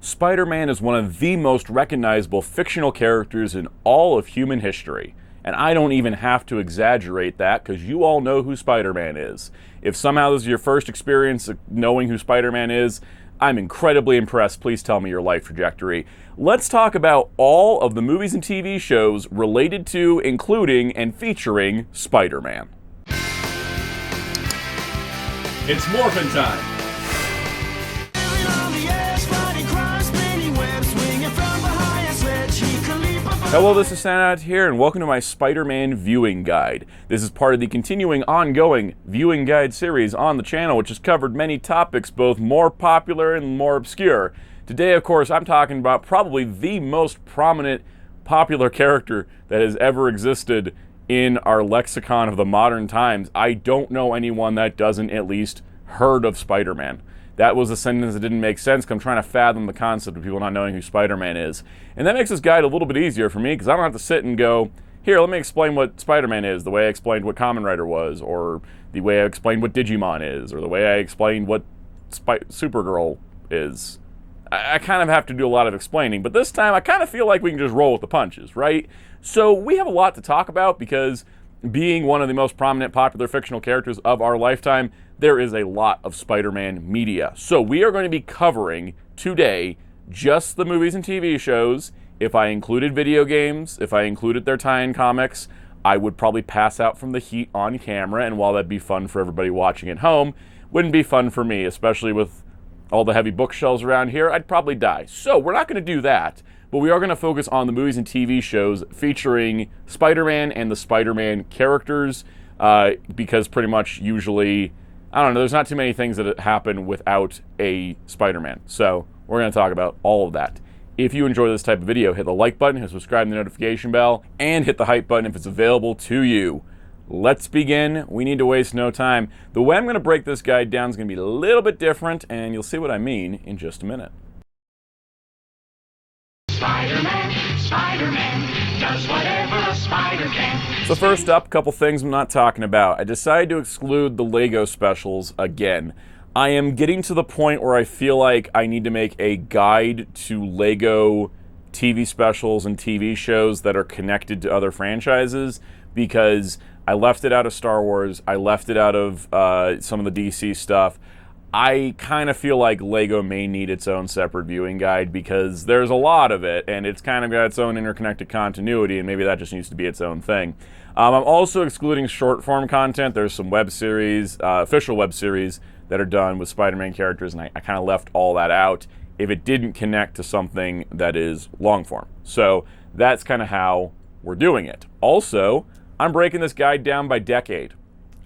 Spider-Man is one of the most recognizable fictional characters in all of human history. And I don't even have to exaggerate that because you all know who Spider-Man is. If somehow this is your first experience of knowing who Spider-Man is, I'm incredibly impressed. Please tell me your life trajectory. Let's talk about all of the movies and TV shows related to, including, and featuring Spider-Man. It's morphin' time! Hello, this is Soundout here, and welcome to my Spider-Man viewing guide. This is part of the continuing, ongoing viewing guide series on the channel, which has covered many topics, both more popular and more obscure. Today, of course, I'm talking about probably the most prominent, popular character that has ever existed in our lexicon of the modern times. I don't know anyone that doesn't at least heard of Spider-Man. That was a sentence that didn't make sense because I'm trying to fathom the concept of people not knowing who Spider-Man is. And that makes this guide a little bit easier for me because I don't have to sit and go, here, let me explain what Spider-Man is, the way I explained what Kamen Rider was, or the way I explained what Digimon is, or the way I explained what Supergirl is. I kind of have to do a lot of explaining, but this time I kind of feel like we can just roll with the punches, right? So we have a lot to talk about because being one of the most prominent popular fictional characters of our lifetime, there is a lot of Spider-Man media. So we are going to be covering today just the movies and TV shows. If I included video games, if I included their tie-in comics, I would probably pass out from the heat on camera, and while that'd be fun for everybody watching at home, wouldn't be fun for me, especially with all the heavy bookshelves around here. I'd probably die. So we're not going to do that, but we are going to focus on the movies and TV shows featuring Spider-Man and the Spider-Man characters, because pretty much usually, I don't know, there's not too many things that happen without a Spider-Man. So we're going to talk about all of that. If you enjoy this type of video, hit the like button, hit subscribe to the notification bell, and hit the hype button if it's available to you. Let's begin. We need to waste no time. The way I'm going to break this guide down is going to be a little bit different, and you'll see what I mean in just a minute. Spider-Man, Spider-Man, does whatever a spider can. So first up, a couple things I'm not talking about. I decided to exclude the Lego specials again. I am getting to the point where I feel like I need to make a guide to Lego TV specials and TV shows that are connected to other franchises, because I left it out of Star Wars, I left it out of some of the DC stuff. I kind of feel like Lego may need its own separate viewing guide because there's a lot of it, and it's kind of got its own interconnected continuity, and maybe that just needs to be its own thing. I'm also excluding short-form content. There's some web series, official web series, that are done with Spider-Man characters, and I kind of left all that out if it didn't connect to something that is long-form. So that's kind of how we're doing it. Also, I'm breaking this guide down by decade.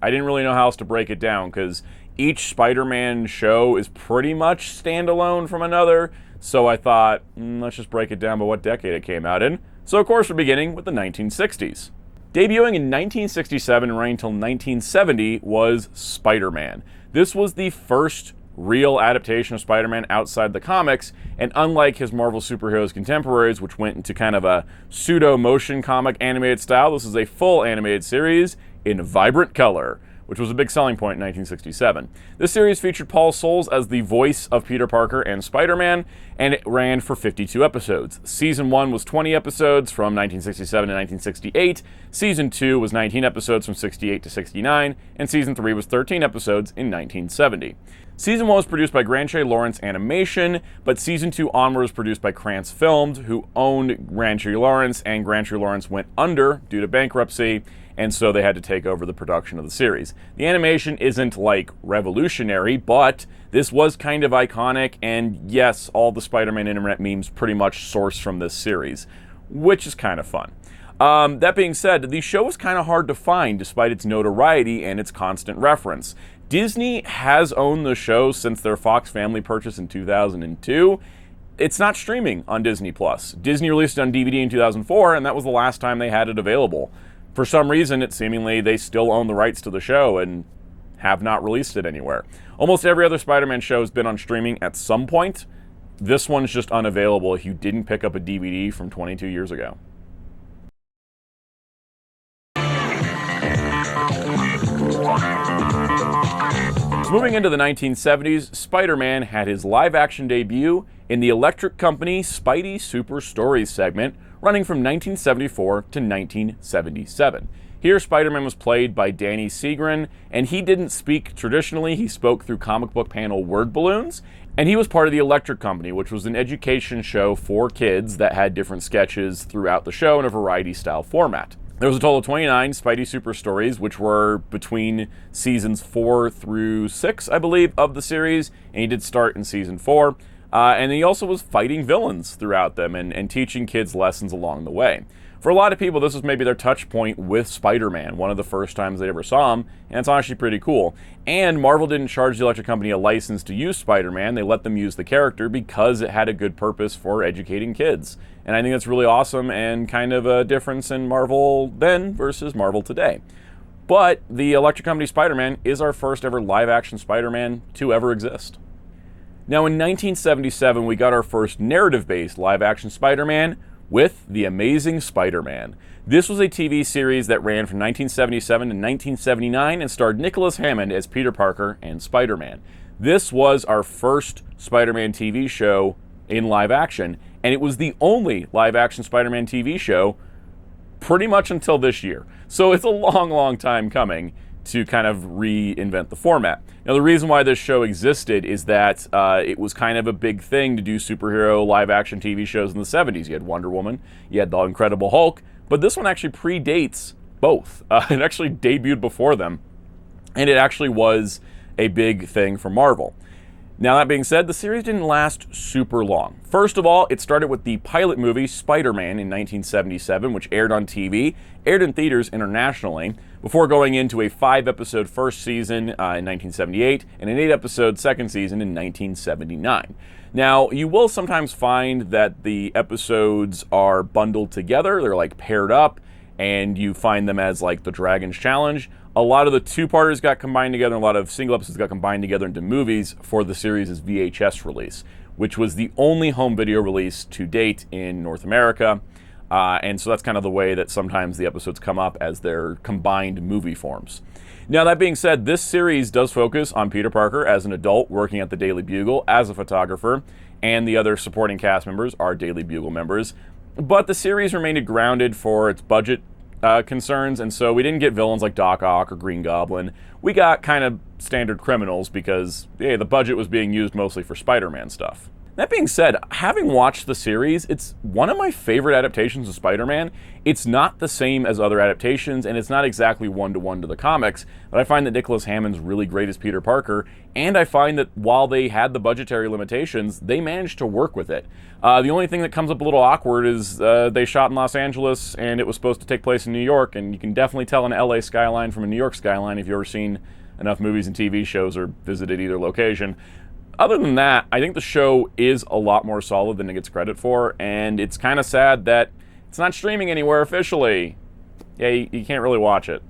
I didn't really know how else to break it down because each Spider-Man show is pretty much standalone from another, so I thought, let's just break it down by what decade it came out in. So of course we're beginning with the 1960s. Debuting in 1967 and running until 1970 was Spider-Man. This was the first real adaptation of Spider-Man outside the comics, and unlike his Marvel superheroes contemporaries, which went into kind of a pseudo-motion comic animated style, this is a full animated series in vibrant color, which was a big selling point in 1967. This series featured Paul Soles as the voice of Peter Parker and Spider-Man, and it ran for 52 episodes. Season 1 was 20 episodes from 1967 to 1968, Season 2 was 19 episodes from 68 to 69, and Season 3 was 13 episodes in 1970. Season 1 was produced by Granche Lawrence Animation, but Season 2 onward was produced by Krantz Filmed, who owned Granche Lawrence, and Granche Lawrence went under due to bankruptcy, and so they had to take over the production of the series. The animation isn't, like, revolutionary, but this was kind of iconic, and yes, all the Spider-Man internet memes pretty much sourced from this series, which is kind of fun. That being said, the show was kind of hard to find despite its notoriety and its constant reference. Disney has owned the show since their Fox family purchase in 2002. It's not streaming on Disney+. Disney released it on DVD in 2004, and that was the last time they had it available. For some reason, it seemingly they still own the rights to the show and have not released it anywhere. Almost every other Spider-Man show has been on streaming at some point. This one's just unavailable if you didn't pick up a DVD from 22 years ago. Moving into the 1970s, Spider-Man had his live-action debut in the Electric Company Spidey Super Stories segment, running from 1974 to 1977. Here, Spider-Man was played by Danny Segrin, and he didn't speak traditionally. He spoke through comic book panel word balloons, and he was part of the Electric Company, which was an education show for kids that had different sketches throughout the show in a variety-style format. There was a total of 29 Spidey Super Stories, which were between seasons 4 through 6, I believe, of the series, and he did start in season 4. And he also was fighting villains throughout them and teaching kids lessons along the way. For a lot of people, this was maybe their touch point with Spider-Man, one of the first times they ever saw him, and it's actually pretty cool. And Marvel didn't charge the Electric Company a license to use Spider-Man. They let them use the character because it had a good purpose for educating kids. And I think that's really awesome and kind of a difference in Marvel then versus Marvel today. But the Electric Company Spider-Man is our first ever live-action Spider-Man to ever exist. Now, in 1977, we got our first narrative-based live-action Spider-Man with The Amazing Spider-Man. This was a TV series that ran from 1977 to 1979 and starred Nicholas Hammond as Peter Parker and Spider-Man. This was our first Spider-Man TV show in live action, and it was the only live-action Spider-Man TV show pretty much until this year. So it's a long, long time coming to kind of reinvent the format. Now, the reason why this show existed is that it was kind of a big thing to do superhero live-action TV shows in the 70s. You had Wonder Woman, you had The Incredible Hulk, but this one actually predates both. It actually debuted before them, and it actually was a big thing for Marvel. Now, that being said, the series didn't last super long. First of all, it started with the pilot movie Spider-Man in 1977, which aired on TV, aired in theaters internationally, before going into a 5-episode first season in 1978 and an 8-episode second season in 1979. Now, you will sometimes find that the episodes are bundled together, they're like paired up, and you find them as like the Dragon's Challenge. A lot of the two-parters got combined together, and a lot of single episodes got combined together into movies for the series' VHS release, which was the only home video release to date in North America. And so that's kind of the way that sometimes the episodes come up as their combined movie forms. Now, that being said, this series does focus on Peter Parker as an adult working at the Daily Bugle as a photographer, and the other supporting cast members are Daily Bugle members. But the series remained grounded for its budget concerns, and so we didn't get villains like Doc Ock or Green Goblin. We got kind of standard criminals because, the budget was being used mostly for Spider-Man stuff. That being said, having watched the series, it's one of my favorite adaptations of Spider-Man. It's not the same as other adaptations, and it's not exactly one-to-one to the comics, but I find that Nicholas Hammond's really great as Peter Parker, and I find that while they had the budgetary limitations, they managed to work with it. The only thing that comes up a little awkward is they shot in Los Angeles, and it was supposed to take place in New York, and you can definitely tell an LA skyline from a New York skyline if you've ever seen enough movies and TV shows or visited either location. Other than that, I think the show is a lot more solid than it gets credit for, and it's kind of sad that it's not streaming anywhere officially. Yeah, you can't really watch it.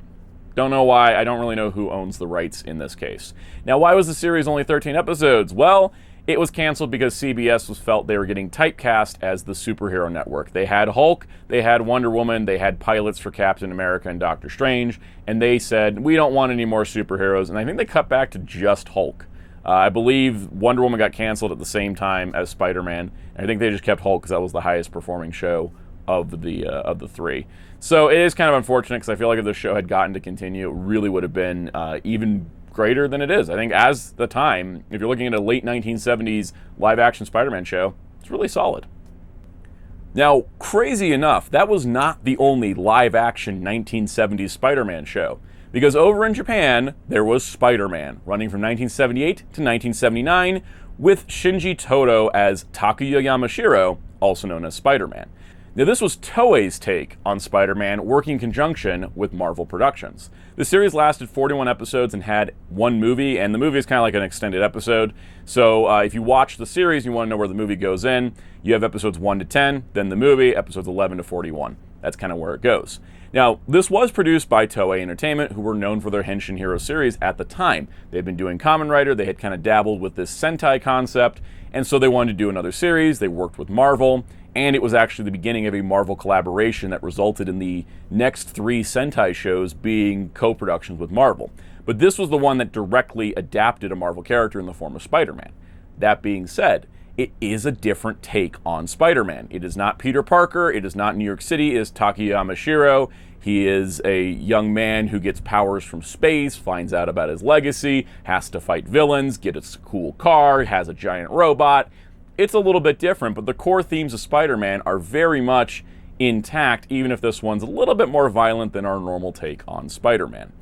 Don't know why. I don't really know who owns the rights in this case. Now, why was the series only 13 episodes? Well, it was canceled because CBS felt they were getting typecast as the superhero network. They had Hulk, they had Wonder Woman, they had pilots for Captain America and Doctor Strange, and they said, we don't want any more superheroes, and I think they cut back to just Hulk. I believe Wonder Woman got canceled at the same time as Spider-Man. I think they just kept Hulk because that was the highest performing show of the three. So it is kind of unfortunate because I feel like if the show had gotten to continue, it really would have been even greater than it is. I think as the time, if you're looking at a late 1970s live-action Spider-Man show, it's really solid. Now, crazy enough, that was not the only live-action 1970s Spider-Man show. Because over in Japan, there was Spider-Man, running from 1978 to 1979, with Shinji Toto as Takuya Yamashiro, also known as Spider-Man. Now, this was Toei's take on Spider-Man, working in conjunction with Marvel Productions. The series lasted 41 episodes and had one movie, and the movie is kind of like an extended episode. So if you watch the series, you want to know where the movie goes in, you have episodes 1 to 10, then the movie, episodes 11 to 41. That's kind of where it goes. Now, this was produced by Toei Entertainment, who were known for their Henshin Hero series at the time. They'd been doing Kamen Rider, they had kind of dabbled with this Sentai concept, and so they wanted to do another series. They worked with Marvel, and it was actually the beginning of a Marvel collaboration that resulted in the next 3 Sentai shows being co-productions with Marvel. But this was the one that directly adapted a Marvel character in the form of Spider-Man. That being said, it is a different take on Spider-Man. It is not Peter Parker, it is not New York City, it is Takayama Shiro. He is a young man who gets powers from space, finds out about his legacy, has to fight villains, get a cool car, has a giant robot. It's a little bit different, but the core themes of Spider-Man are very much intact, even if this one's a little bit more violent than our normal take on Spider-Man.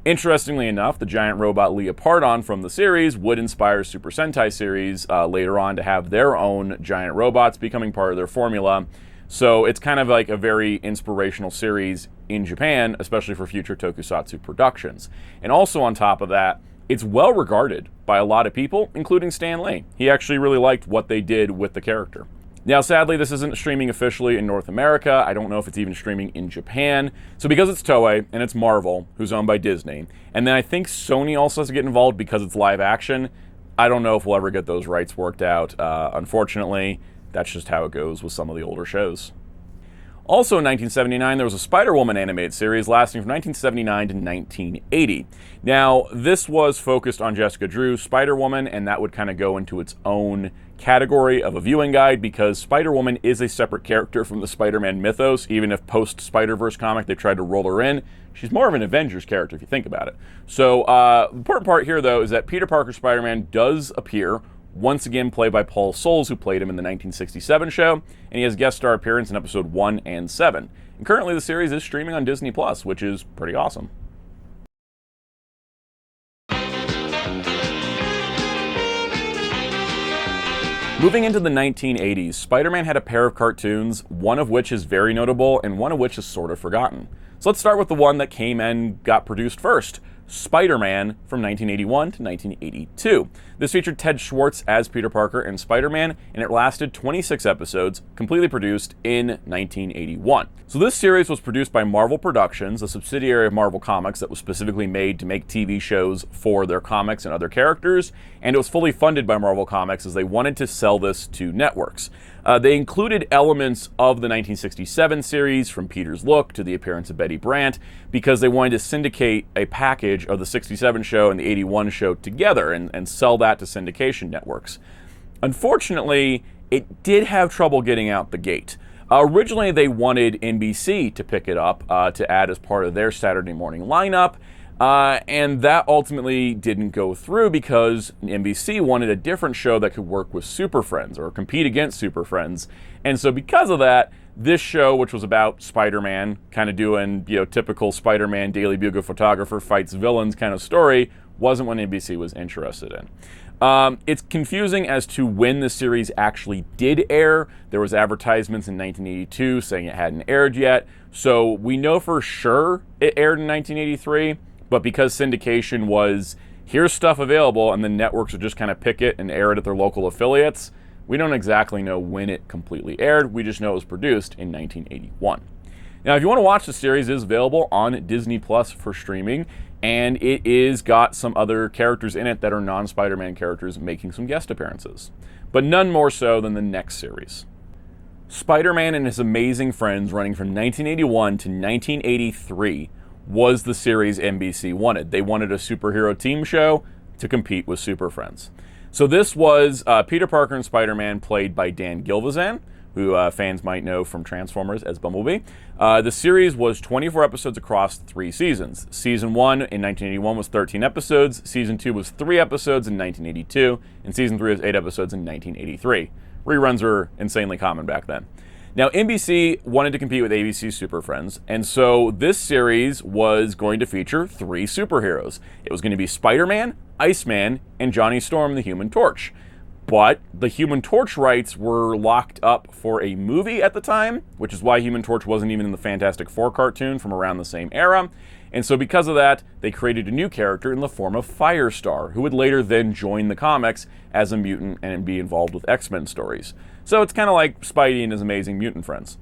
Interestingly enough, the giant robot Leopardon from the series would inspire Super Sentai series later on to have their own giant robots becoming part of their formula. So it's kind of like a very inspirational series in Japan, especially for future tokusatsu productions. And also on top of that, it's well regarded by a lot of people, including Stan Lee. He actually really liked what they did with the character. Now, sadly, this isn't streaming officially in North America. I don't know if it's even streaming in Japan. So because it's Toei and it's Marvel, who's owned by Disney, and then I think Sony also has to get involved because it's live action, I don't know if we'll ever get those rights worked out. Unfortunately, that's just how it goes with some of the older shows. Also in 1979, there was a Spider-Woman animated series lasting from 1979 to 1980. Now, this was focused on Jessica Drew's Spider-Woman, and that would kind of go into its own category of a viewing guide because Spider-Woman is a separate character from the Spider-Man mythos. Even if post-Spider-Verse comic they tried to roll her in, she's more of an Avengers character if you think about it. So the important part here, though, is that Peter Parker Spider-Man does appear, once again played by Paul Soles, who played him in the 1967 show, and he has guest star appearance in episode 1 and 7. And currently the series is streaming on Disney+, which is pretty awesome. Moving into the 1980s, Spider-Man had a pair of cartoons, one of which is very notable and one of which is sort of forgotten. So let's start with the one that came and got produced first, Spider-Man from 1981 to 1982. This featured Ted Schwartz as Peter Parker and Spider-Man, and it lasted 26 episodes, completely produced in 1981. So this series was produced by Marvel Productions, a subsidiary of Marvel Comics that was specifically made to make TV shows for their comics and other characters, and it was fully funded by Marvel Comics as they wanted to sell this to networks. They included elements of the 1967 series, from Peter's look to the appearance of Betty Brant, because they wanted to syndicate a package of the 67 show and the 81 show together and sell that to syndication networks. Unfortunately, it did have trouble getting out the gate. Originally, they wanted NBC to pick it up to add as part of their Saturday morning lineup, and that ultimately didn't go through because NBC wanted a different show that could work with Super Friends or compete against Super Friends. And so because of that, this show, which was about Spider-Man, kind of doing, typical Spider-Man Daily Bugle photographer fights villains kind of story, wasn't what NBC was interested in. It's confusing as to when the series actually did air. There was advertisements in 1982 saying it hadn't aired yet. So we know for sure it aired in 1983, but because syndication was, here's stuff available, and the networks would just kind of pick it and air it at their local affiliates, we don't exactly know when it completely aired. We just know it was produced in 1981. Now, if you want to watch the series, it is available on Disney Plus for streaming, and it is got some other characters in it that are non-Spider-Man characters making some guest appearances, but none more so than the next series. Spider-Man and His Amazing Friends, running from 1981 to 1983, was the series NBC wanted. They wanted a superhero team show to compete with Super Friends. So this was Peter Parker and Spider-Man, played by Dan Gilvezan, who fans might know from Transformers as Bumblebee. The series was 24 episodes across 3 seasons. Season 1 in 1981 was 13 episodes, Season 2 was 3 episodes in 1982, and Season 3 was 8 episodes in 1983. Reruns were insanely common back then. Now, NBC wanted to compete with ABC's Super Friends, and so this series was going to feature 3 superheroes. It was going to be Spider-Man, Iceman, and Johnny Storm, the Human Torch. But the Human Torch rights were locked up for a movie at the time, which is why Human Torch wasn't even in the Fantastic Four cartoon from around the same era. And so because of that, they created a new character in the form of Firestar, who would later then join the comics as a mutant and be involved with X-Men stories. So it's kind of like Spidey and his amazing mutant friends.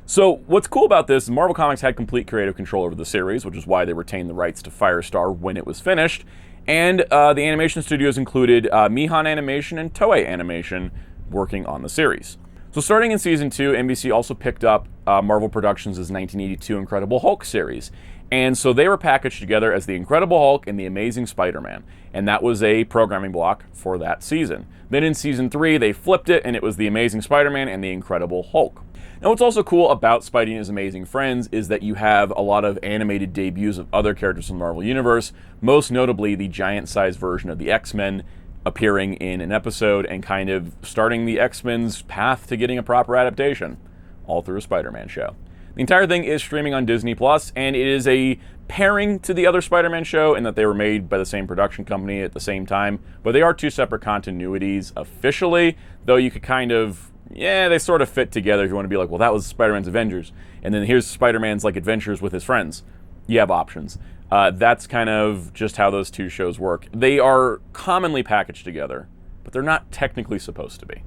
So what's cool about this is Marvel Comics had complete creative control over the series, which is why they retained the rights to Firestar when it was finished. And the animation studios included Mihan Animation and Toei Animation working on the series. So starting in Season 2, NBC also picked up Marvel Productions' 1982 Incredible Hulk series. And so they were packaged together as the Incredible Hulk and the Amazing Spider-Man. And that was a programming block for that season. Then in season 3, they flipped it, and it was the Amazing Spider-Man and the Incredible Hulk. Now, what's also cool about Spidey and His Amazing Friends is that you have a lot of animated debuts of other characters from the Marvel Universe, most notably the giant-sized version of the X-Men appearing in an episode and kind of starting the X-Men's path to getting a proper adaptation, all through a Spider-Man show. The entire thing is streaming on Disney+, and it is a pairing to the other Spider-Man show in that they were made by the same production company at the same time, but they are two separate continuities officially, though you could kind of, they sort of fit together if you want to be like, well, that was Spider-Man's Avengers, and then here's Spider-Man's like adventures with his friends. You have options. That's kind of just how those two shows work. They are commonly packaged together, but they're not technically supposed to be.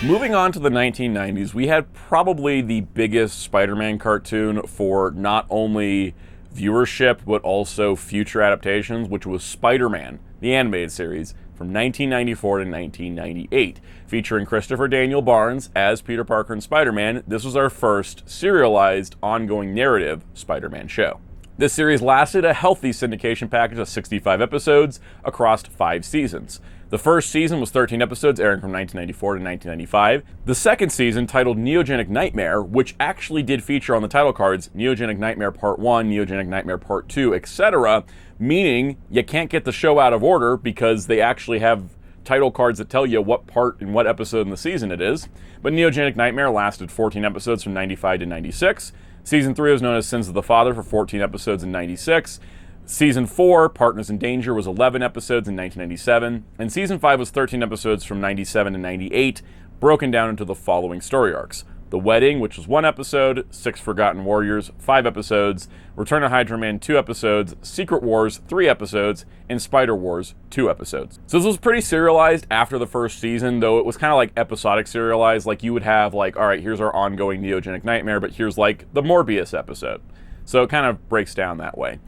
Moving on to the 1990s, we had probably the biggest Spider-Man cartoon for not only viewership, but also future adaptations, which was Spider-Man, the animated series, from 1994 to 1998. Featuring Christopher Daniel Barnes as Peter Parker and Spider-Man, this was our first serialized, ongoing narrative Spider-Man show. This series lasted a healthy syndication package of 65 episodes across 5 seasons. The first season was 13 episodes, airing from 1994 to 1995. The second season, titled Neogenic Nightmare, which actually did feature on the title cards Neogenic Nightmare Part 1, Neogenic Nightmare Part 2, etc., meaning you can't get the show out of order because they actually have title cards that tell you what part and what episode in the season it is. But Neogenic Nightmare lasted 14 episodes from 95 to 96. Season 3 was known as Sins of the Father for 14 episodes in 96. Season 4, Partners in Danger, was 11 episodes in 1997, and Season 5 was 13 episodes from 97 to 98, broken down into the following story arcs. The Wedding, which was 1 episode, 6 Forgotten Warriors, 5 episodes, Return of Hydra Man, 2 episodes, Secret Wars, 3 episodes, and Spider Wars, 2 episodes. So this was pretty serialized after the first season, though it was kind of like episodic serialized, like you would have like, all right, here's our ongoing Neogenic Nightmare, but here's like the Morbius episode. So it kind of breaks down that way.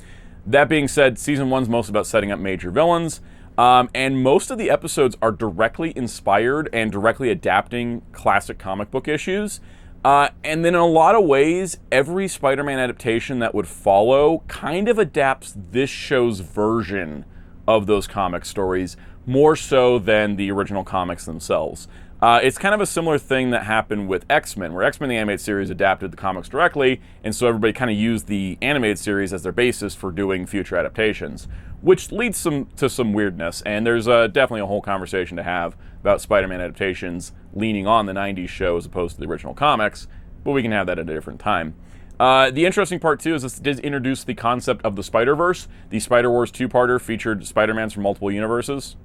That being said, Season 1's mostly about setting up major villains, and most of the episodes are directly inspired and directly adapting classic comic book issues. And then in a lot of ways, every Spider-Man adaptation that would follow kind of adapts this show's version of those comic stories, more so than the original comics themselves. It's kind of a similar thing that happened with X-Men, where X-Men the animated series adapted the comics directly, and so everybody kind of used the animated series as their basis for doing future adaptations, which leads to some weirdness, and there's definitely a whole conversation to have about Spider-Man adaptations leaning on the 90s show as opposed to the original comics, but we can have that at a different time. The interesting part, too, is this did introduce the concept of the Spider-Verse. The Spider-Wars 2-parter featured Spider-Mans from multiple universes,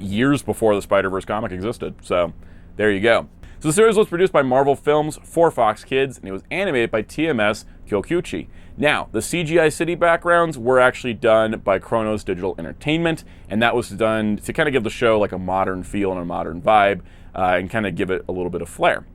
years before the Spider-Verse comic existed. So there you go. So the series was produced by Marvel Films for Fox Kids, and it was animated by TMS Kyokyuchi. Now, the CGI city backgrounds were actually done by Chronos Digital Entertainment, and that was done to kind of give the show like a modern feel and a modern vibe, and kind of give it a little bit of flair.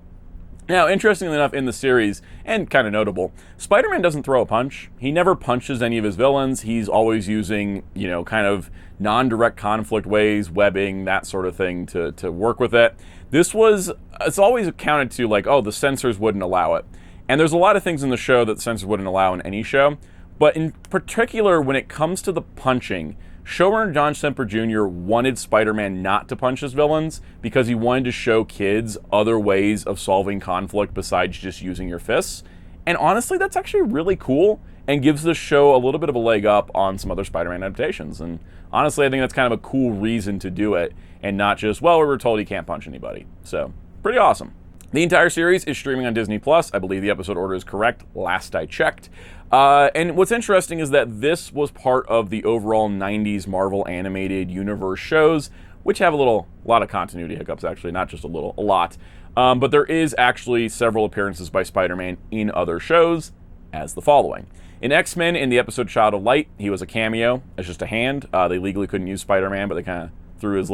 Now, interestingly enough, in the series, and kind of notable, Spider-Man doesn't throw a punch. He never punches any of his villains. He's always using, kind of non-direct conflict ways, webbing, that sort of thing to work with it. It's always accounted to like, oh, the censors wouldn't allow it. And there's a lot of things in the show that the censors wouldn't allow in any show. But in particular, when it comes to the punching, showrunner John Semper Jr. wanted Spider-Man not to punch his villains because he wanted to show kids other ways of solving conflict besides just using your fists. And honestly, that's actually really cool and gives the show a little bit of a leg up on some other Spider-Man adaptations. And honestly, I think that's kind of a cool reason to do it and not just, well, we were told he can't punch anybody. So, pretty awesome. The entire series is streaming on Disney+. I believe the episode order is correct, last I checked. And what's interesting is that this was part of the overall 90s Marvel animated universe shows, which have a lot of continuity hiccups, actually, not just a lot. But there is actually several appearances by Spider-Man in other shows, as the following. In X-Men, in the episode Child of Light, he was a cameo as just a hand. They legally couldn't use Spider-Man, but they kind of threw his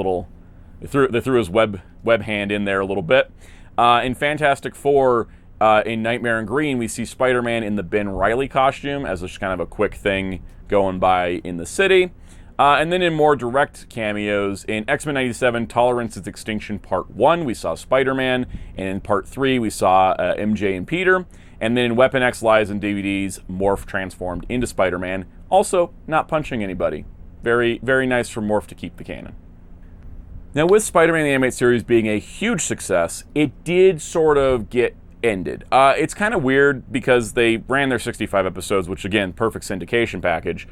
they threw his web hand in there a little bit. In Fantastic Four, in Nightmare in Green, we see Spider-Man in the Ben Reilly costume as just kind of a quick thing going by in the city. And then in more direct cameos, in X-Men 97, Tolerance is Extinction Part 1, we saw Spider-Man, and in Part 3, we saw MJ and Peter, and then in Weapon X Lives and DVDs, Morph transformed into Spider-Man, also not punching anybody. Very, very nice for Morph to keep the canon. Now, with Spider-Man the Animated Series being a huge success, it did sort of get ended. It's kind of weird because they ran their 65 episodes, which again, perfect syndication package.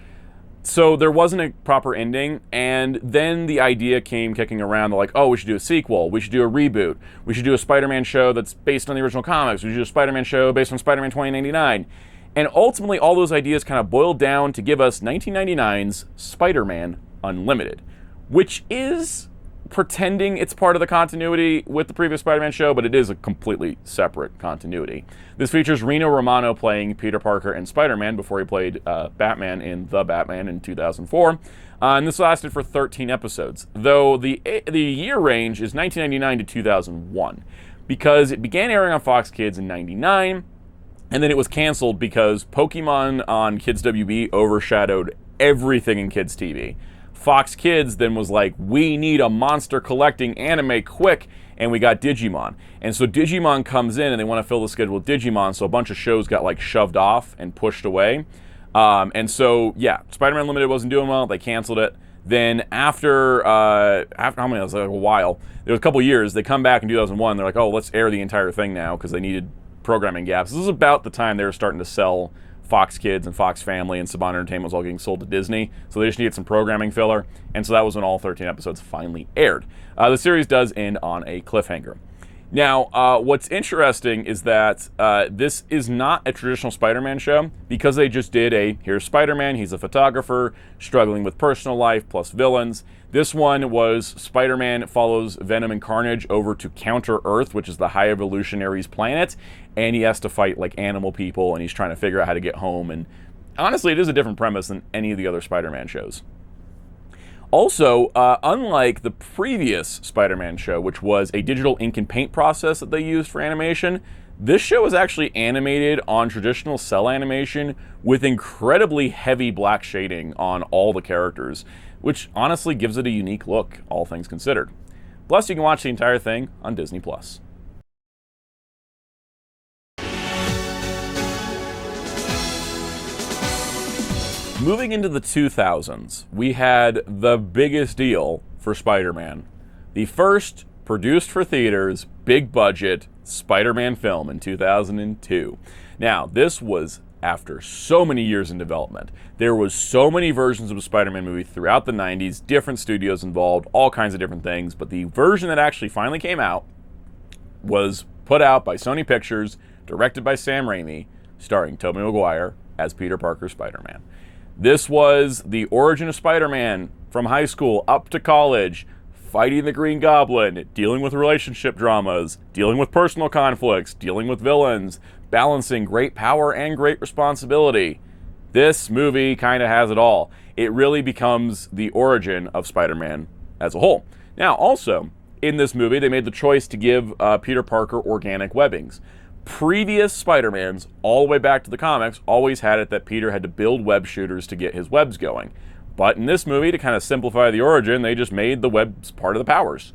So there wasn't a proper ending, and then the idea came kicking around. They're like, oh, we should do a sequel. We should do a reboot. We should do a Spider-Man show that's based on the original comics. We should do a Spider-Man show based on Spider-Man 2099. And ultimately, all those ideas kind of boiled down to give us 1999's Spider-Man Unlimited, which is pretending it's part of the continuity with the previous Spider-Man show, but it is a completely separate continuity. This features Rino Romano playing Peter Parker and Spider-Man before he played Batman in The Batman in 2004. And this lasted for 13 episodes, though the year range is 1999 to 2001, because it began airing on Fox Kids in 99, and then it was canceled because Pokemon on Kids WB overshadowed everything in Kids TV. Fox Kids then was like, we need a monster collecting anime quick, and we got Digimon. And so Digimon comes in and they want to fill the schedule with Digimon, so a bunch of shows got like shoved off and pushed away. And so, yeah, Spider-Man Unlimited wasn't doing well, they canceled it. Then after how many, it was like a while, there was a couple years, they come back in 2001, they're like, oh, let's air the entire thing now, because they needed programming gaps. This is about the time they were starting to sell Fox Kids and Fox Family and Saban Entertainment was all getting sold to Disney, so they just needed some programming filler, and so that was when all 13 episodes finally aired. The series does end on a cliffhanger. Now, what's interesting is that this is not a traditional Spider-Man show, because they just did here's Spider-Man, he's a photographer, struggling with personal life, plus villains. This one was Spider-Man follows Venom and Carnage over to Counter Earth, which is the High Evolutionaries planet, and he has to fight like animal people, and he's trying to figure out how to get home, and honestly, it is a different premise than any of the other Spider-Man shows. Also, unlike the previous Spider-Man show, which was a digital ink and paint process that they used for animation, this show is actually animated on traditional cell animation with incredibly heavy black shading on all the characters, which honestly gives it a unique look, all things considered. Plus, you can watch the entire thing on Disney+. Moving into the 2000s, we had the biggest deal for Spider-Man. The first produced for theaters, big budget Spider-Man film in 2002. Now, this was after so many years in development. There was so many versions of a Spider-Man movie throughout the 90s, different studios involved, all kinds of different things, but the version that actually finally came out was put out by Sony Pictures, directed by Sam Raimi, starring Tobey Maguire as Peter Parker Spider-Man. This was the origin of Spider-Man from high school up to college, fighting the Green Goblin, dealing with relationship dramas, dealing with personal conflicts, dealing with villains, balancing great power and great responsibility. This movie kind of has it all. It really becomes the origin of Spider-Man as a whole. Now, also, in this movie, they made the choice to give Peter Parker organic webbings. Previous Spider-Mans, all the way back to the comics, always had it that Peter had to build web shooters to get his webs going. But in this movie, to kind of simplify the origin, they just made the webs part of the powers.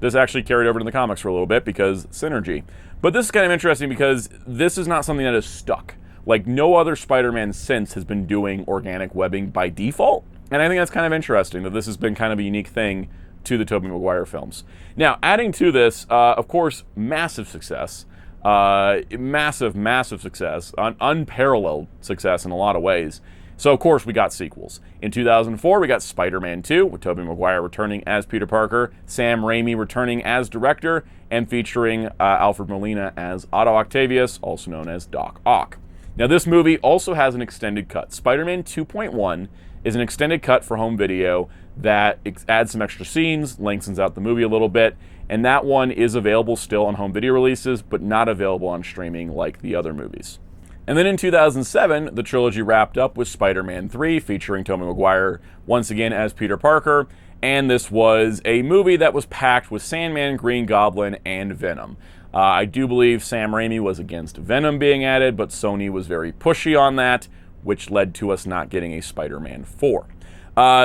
This actually carried over to the comics for a little bit because synergy. But this is kind of interesting because this is not something that is stuck. Like, no other Spider-Man since has been doing organic webbing by default. And I think that's kind of interesting that this has been kind of a unique thing to the Tobey Maguire films. Now, adding to this, of course, massive success. Massive success, unparalleled success in a lot of ways. So, of course, we got sequels. In 2004, we got Spider-Man 2, with Tobey Maguire returning as Peter Parker, Sam Raimi returning as director, and featuring Alfred Molina as Otto Octavius, also known as Doc Ock. Now, this movie also has an extended cut. Spider-Man 2.1 is an extended cut for home video that adds some extra scenes, lengthens out the movie a little bit, and that one is available still on home video releases, but not available on streaming like the other movies. And then in 2007, the trilogy wrapped up with Spider-Man 3, featuring Tobey Maguire once again as Peter Parker, and this was a movie that was packed with Sandman, Green Goblin, and Venom. I do believe Sam Raimi was against Venom being added, but Sony was very pushy on that. which led to us not getting a Spider-Man 4.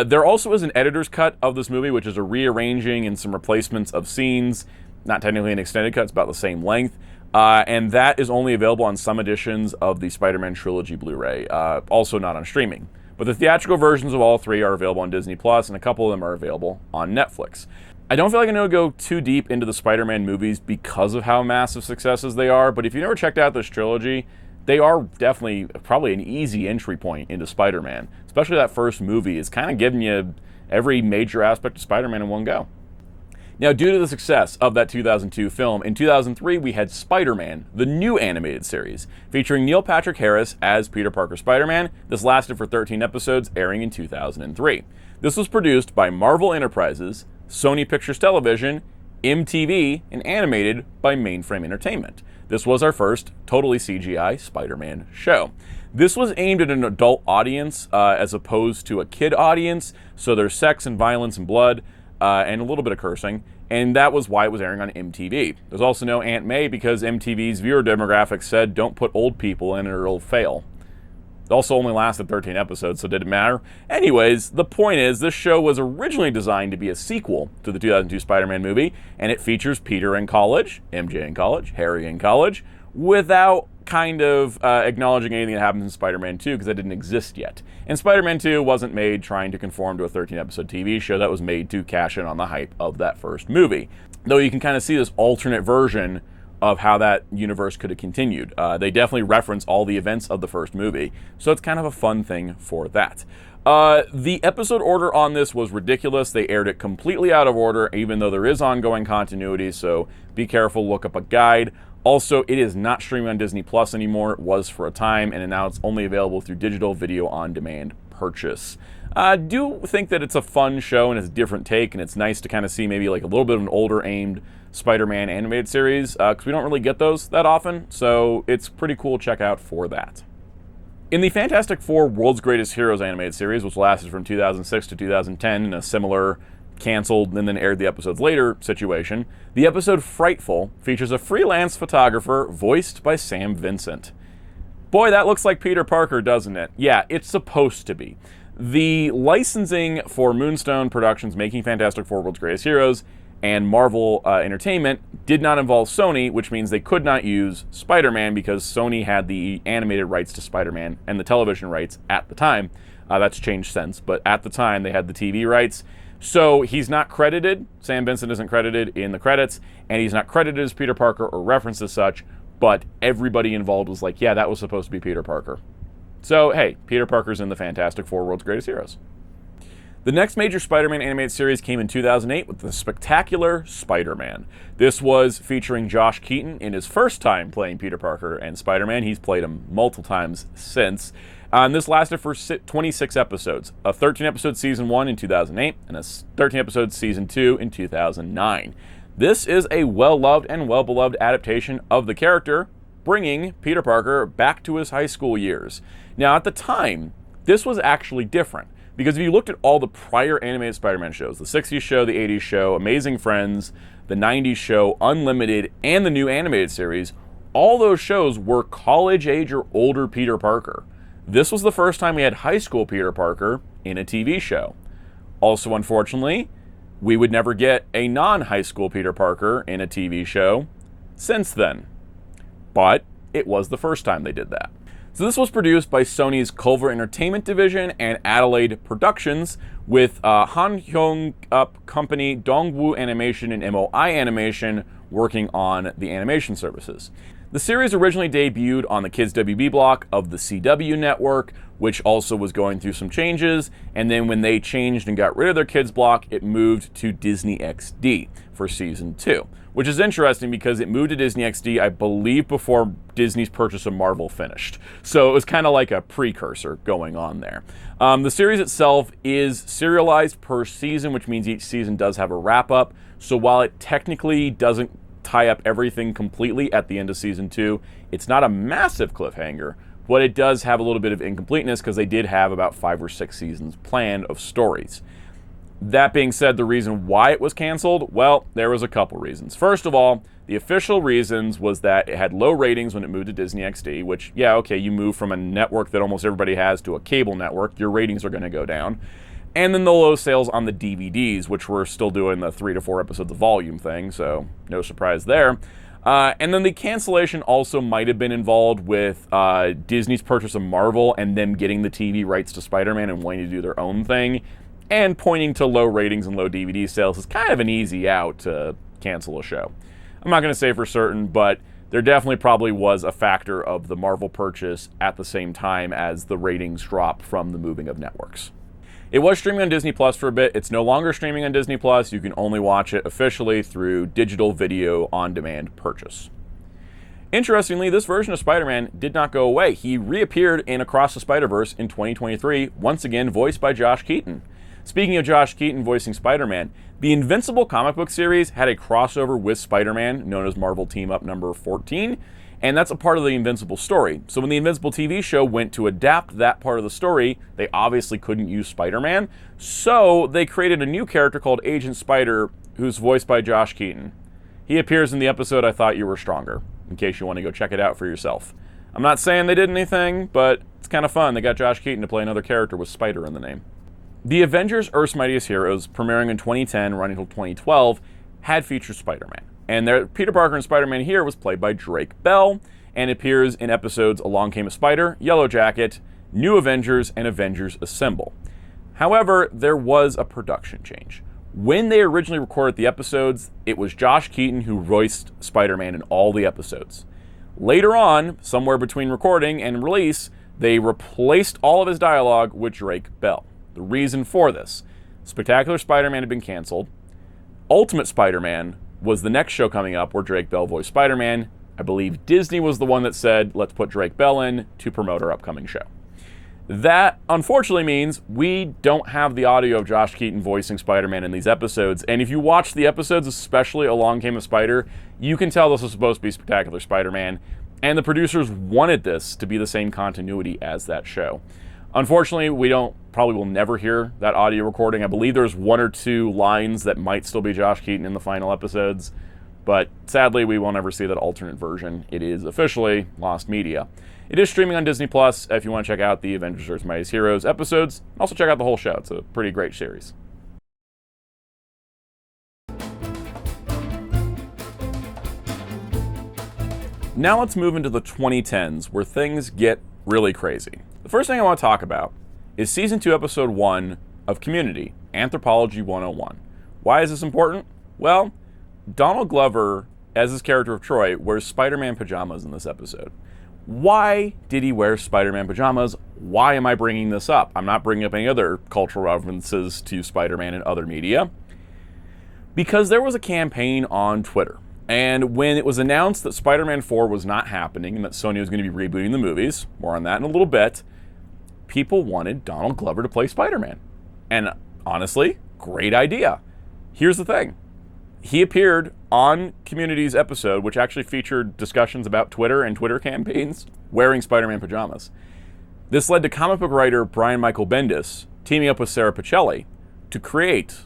There also is an editor's cut of this movie, which is a rearranging and some replacements of scenes. Not technically an extended cut, it's about the same length. And that is only available on some editions of the Spider-Man Trilogy Blu-ray, also not on streaming. But the theatrical versions of all three are available on Disney+, and a couple of them are available on Netflix. I don't feel like I need to go too deep into the Spider-Man movies because of how massive successes they are, but if you never checked out this trilogy, they are definitely probably an easy entry point into Spider-Man. Especially that first movie is kind of giving you every major aspect of Spider-Man in one go. Now, due to the success of that 2002 film, in 2003 we had Spider-Man, the new animated series, featuring Neil Patrick Harris as Peter Parker Spider-Man. This lasted for 13 episodes, airing in 2003. This was produced by Marvel Enterprises, Sony Pictures Television, MTV, and animated by Mainframe Entertainment. This was our first totally CGI Spider-Man show. This was aimed at an adult audience as opposed to a kid audience, so there's sex and violence and blood, and a little bit of cursing, and that was why it was airing on MTV. There's also no Aunt May because MTV's viewer demographic said don't put old people in it or it'll fail. It also only lasted 13 episodes, so it didn't matter. Anyways, the point is, this show was originally designed to be a sequel to the 2002 Spider-Man movie, and it features Peter in college, MJ in college, Harry in college, without kind of acknowledging anything that happens in Spider-Man 2 because that didn't exist yet. And Spider-Man 2 wasn't made trying to conform to a 13-episode TV show. That was made to cash in on the hype of that first movie. Though you can kind of see this alternate version of how that universe could have continued. They definitely reference all the events of the first movie, so it's kind of a fun thing for that. The episode order on this was ridiculous. They aired it completely out of order, even though there is ongoing continuity, so be careful, look up a guide. Also, it is not streaming on Disney Plus anymore. It was for a time, and now it's only available through digital video on demand purchase. I do think that it's a fun show and it's a different take, and it's nice to kind of see maybe like a little bit of an older aimed Spider-Man animated series, because we don't really get those that often, so it's pretty cool to check out for that. In the Fantastic Four World's Greatest Heroes animated series, which lasted from 2006 to 2010 in a similar canceled and then aired the episodes later situation, the episode Frightful features a freelance photographer voiced by Sam Vincent. Boy, that looks like Peter Parker, doesn't it? Yeah, it's supposed to be. The licensing for Moonstone Productions making Fantastic Four World's Greatest Heroes and Marvel Entertainment did not involve Sony, which means they could not use Spider-Man because Sony had the animated rights to Spider-Man and the television rights at the time. That's changed since, but at the time they had the TV rights. So he's not credited, Sam Vincent isn't credited in the credits, and he's not credited as Peter Parker or referenced as such, but everybody involved was like, yeah, that was supposed to be Peter Parker. So, hey, Peter Parker's in the Fantastic Four World's Greatest Heroes. The next major Spider-Man animated series came in 2008 with The Spectacular Spider-Man. This was featuring Josh Keaton in his first time playing Peter Parker and Spider-Man. He's played him multiple times since. And this lasted for 26 episodes, a 13-episode season 1 in 2008 and a 13-episode season 2 in 2009. This is a well-loved and well-beloved adaptation of the character, bringing Peter Parker back to his high school years. Now, at the time, this was actually different, because if you looked at all the prior animated Spider-Man shows, the 60s show, the 80s show, Amazing Friends, the 90s show, Unlimited, and the new animated series, all those shows were college-age or older Peter Parker. This was the first time we had high school Peter Parker in a TV show. Also, unfortunately, we would never get a non-high school Peter Parker in a TV show since then. But it was the first time they did that. So this was produced by Sony's Culver Entertainment Division and Adelaide Productions, with Han Hyung-up company Dongwoo Animation and MOI Animation working on the animation services. The series originally debuted on the Kids WB block of the CW network, which also was going through some changes, and then when they changed and got rid of their Kids block, it moved to Disney XD for season 2, which is interesting because it moved to Disney XD, I believe, before Disney's purchase of Marvel finished. So it was kind of like a precursor going on there. The series itself is serialized per season, which means each season does have a wrap-up. So while it technically doesn't tie up everything completely at the end of season 2, it's not a massive cliffhanger, but it does have a little bit of incompleteness because they did have about 5 or 6 seasons planned of stories. That being said, the reason why it was canceled, well, there was a couple reasons. First of all, the official reasons was that it had low ratings when it moved to Disney XD, which, yeah, okay, you move from a network that almost everybody has to a cable network, your ratings are going to go down. And then the low sales on the DVDs, which were still doing the 3 to 4 episodes of volume thing, so no surprise there. And then the cancellation also might have been involved with Disney's purchase of Marvel and them getting the TV rights to Spider-Man and wanting to do their own thing. And pointing to low ratings and low DVD sales is kind of an easy out to cancel a show. I'm not going to say for certain, but there definitely probably was a factor of the Marvel purchase at the same time as the ratings drop from the moving of networks. It was streaming on Disney Plus for a bit. It's no longer streaming on Disney Plus. You can only watch it officially through digital video on-demand purchase. Interestingly, this version of Spider-Man did not go away. He reappeared in Across the Spider-Verse in 2023, once again voiced by Josh Keaton. Speaking of Josh Keaton voicing Spider-Man, the Invincible comic book series had a crossover with Spider-Man known as Marvel Team Up number 14, and that's a part of the Invincible story. So when the Invincible TV show went to adapt that part of the story, they obviously couldn't use Spider-Man, so they created a new character called Agent Spider, who's voiced by Josh Keaton. He appears in the episode I Thought You Were Stronger, in case you want to go check it out for yourself. I'm not saying they did anything, but it's kind of fun. They got Josh Keaton to play another character with Spider in the name. The Avengers Earth's Mightiest Heroes, premiering in 2010, running until 2012, had featured Spider-Man. And Peter Parker and Spider-Man here was played by Drake Bell, and appears in episodes Along Came a Spider, Yellow Jacket, New Avengers, and Avengers Assemble. However, there was a production change. When they originally recorded the episodes, it was Josh Keaton who voiced Spider-Man in all the episodes. Later on, somewhere between recording and release, they replaced all of his dialogue with Drake Bell. The reason for this: Spectacular Spider-Man had been canceled. Ultimate Spider-Man was the next show coming up where Drake Bell voiced Spider-Man. I believe Disney was the one that said, let's put Drake Bell in to promote our upcoming show. That, unfortunately, means we don't have the audio of Josh Keaton voicing Spider-Man in these episodes. And if you watch the episodes, especially Along Came a Spider, you can tell this was supposed to be Spectacular Spider-Man. And the producers wanted this to be the same continuity as that show. Unfortunately, we probably will never hear that audio recording. I believe there's 1 or 2 lines that might still be Josh Keaton in the final episodes, but sadly, we won't ever see that alternate version. It is officially lost media. It is streaming on Disney Plus if you want to check out the Avengers Earth's Mightiest Heroes episodes. Also check out the whole show. It's a pretty great series. Now let's move into the 2010s, where things get really crazy. The first thing I want to talk about is Season 2, Episode 1 of Community, Anthropology 101. Why is this important? Well, Donald Glover, as his character of Troy, wears Spider-Man pajamas in this episode. Why did he wear Spider-Man pajamas? Why am I bringing this up? I'm not bringing up any other cultural references to Spider-Man in other media. Because there was a campaign on Twitter. And when it was announced that Spider-Man 4 was not happening and that Sony was going to be rebooting the movies, more on that in a little bit, people wanted Donald Glover to play Spider-Man. And honestly, great idea. Here's the thing. He appeared on Community's episode, which actually featured discussions about Twitter and Twitter campaigns, wearing Spider-Man pajamas. This led to comic book writer Brian Michael Bendis teaming up with Sarah Pichelli to create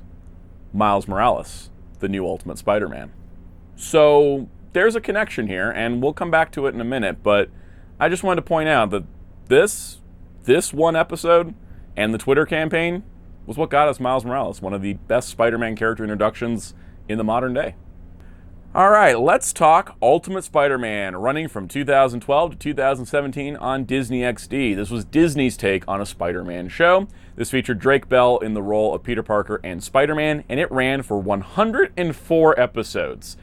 Miles Morales, the new Ultimate Spider-Man. So there's a connection here, and we'll come back to it in a minute, but I just wanted to point out that this one episode and the Twitter campaign was what got us Miles Morales, one of the best Spider-Man character introductions in the modern day. All right, let's talk Ultimate Spider-Man, running from 2012 to 2017 on Disney XD. This was Disney's take on a Spider-Man show. This featured Drake Bell in the role of Peter Parker and Spider-Man, and it ran for 104 episodes.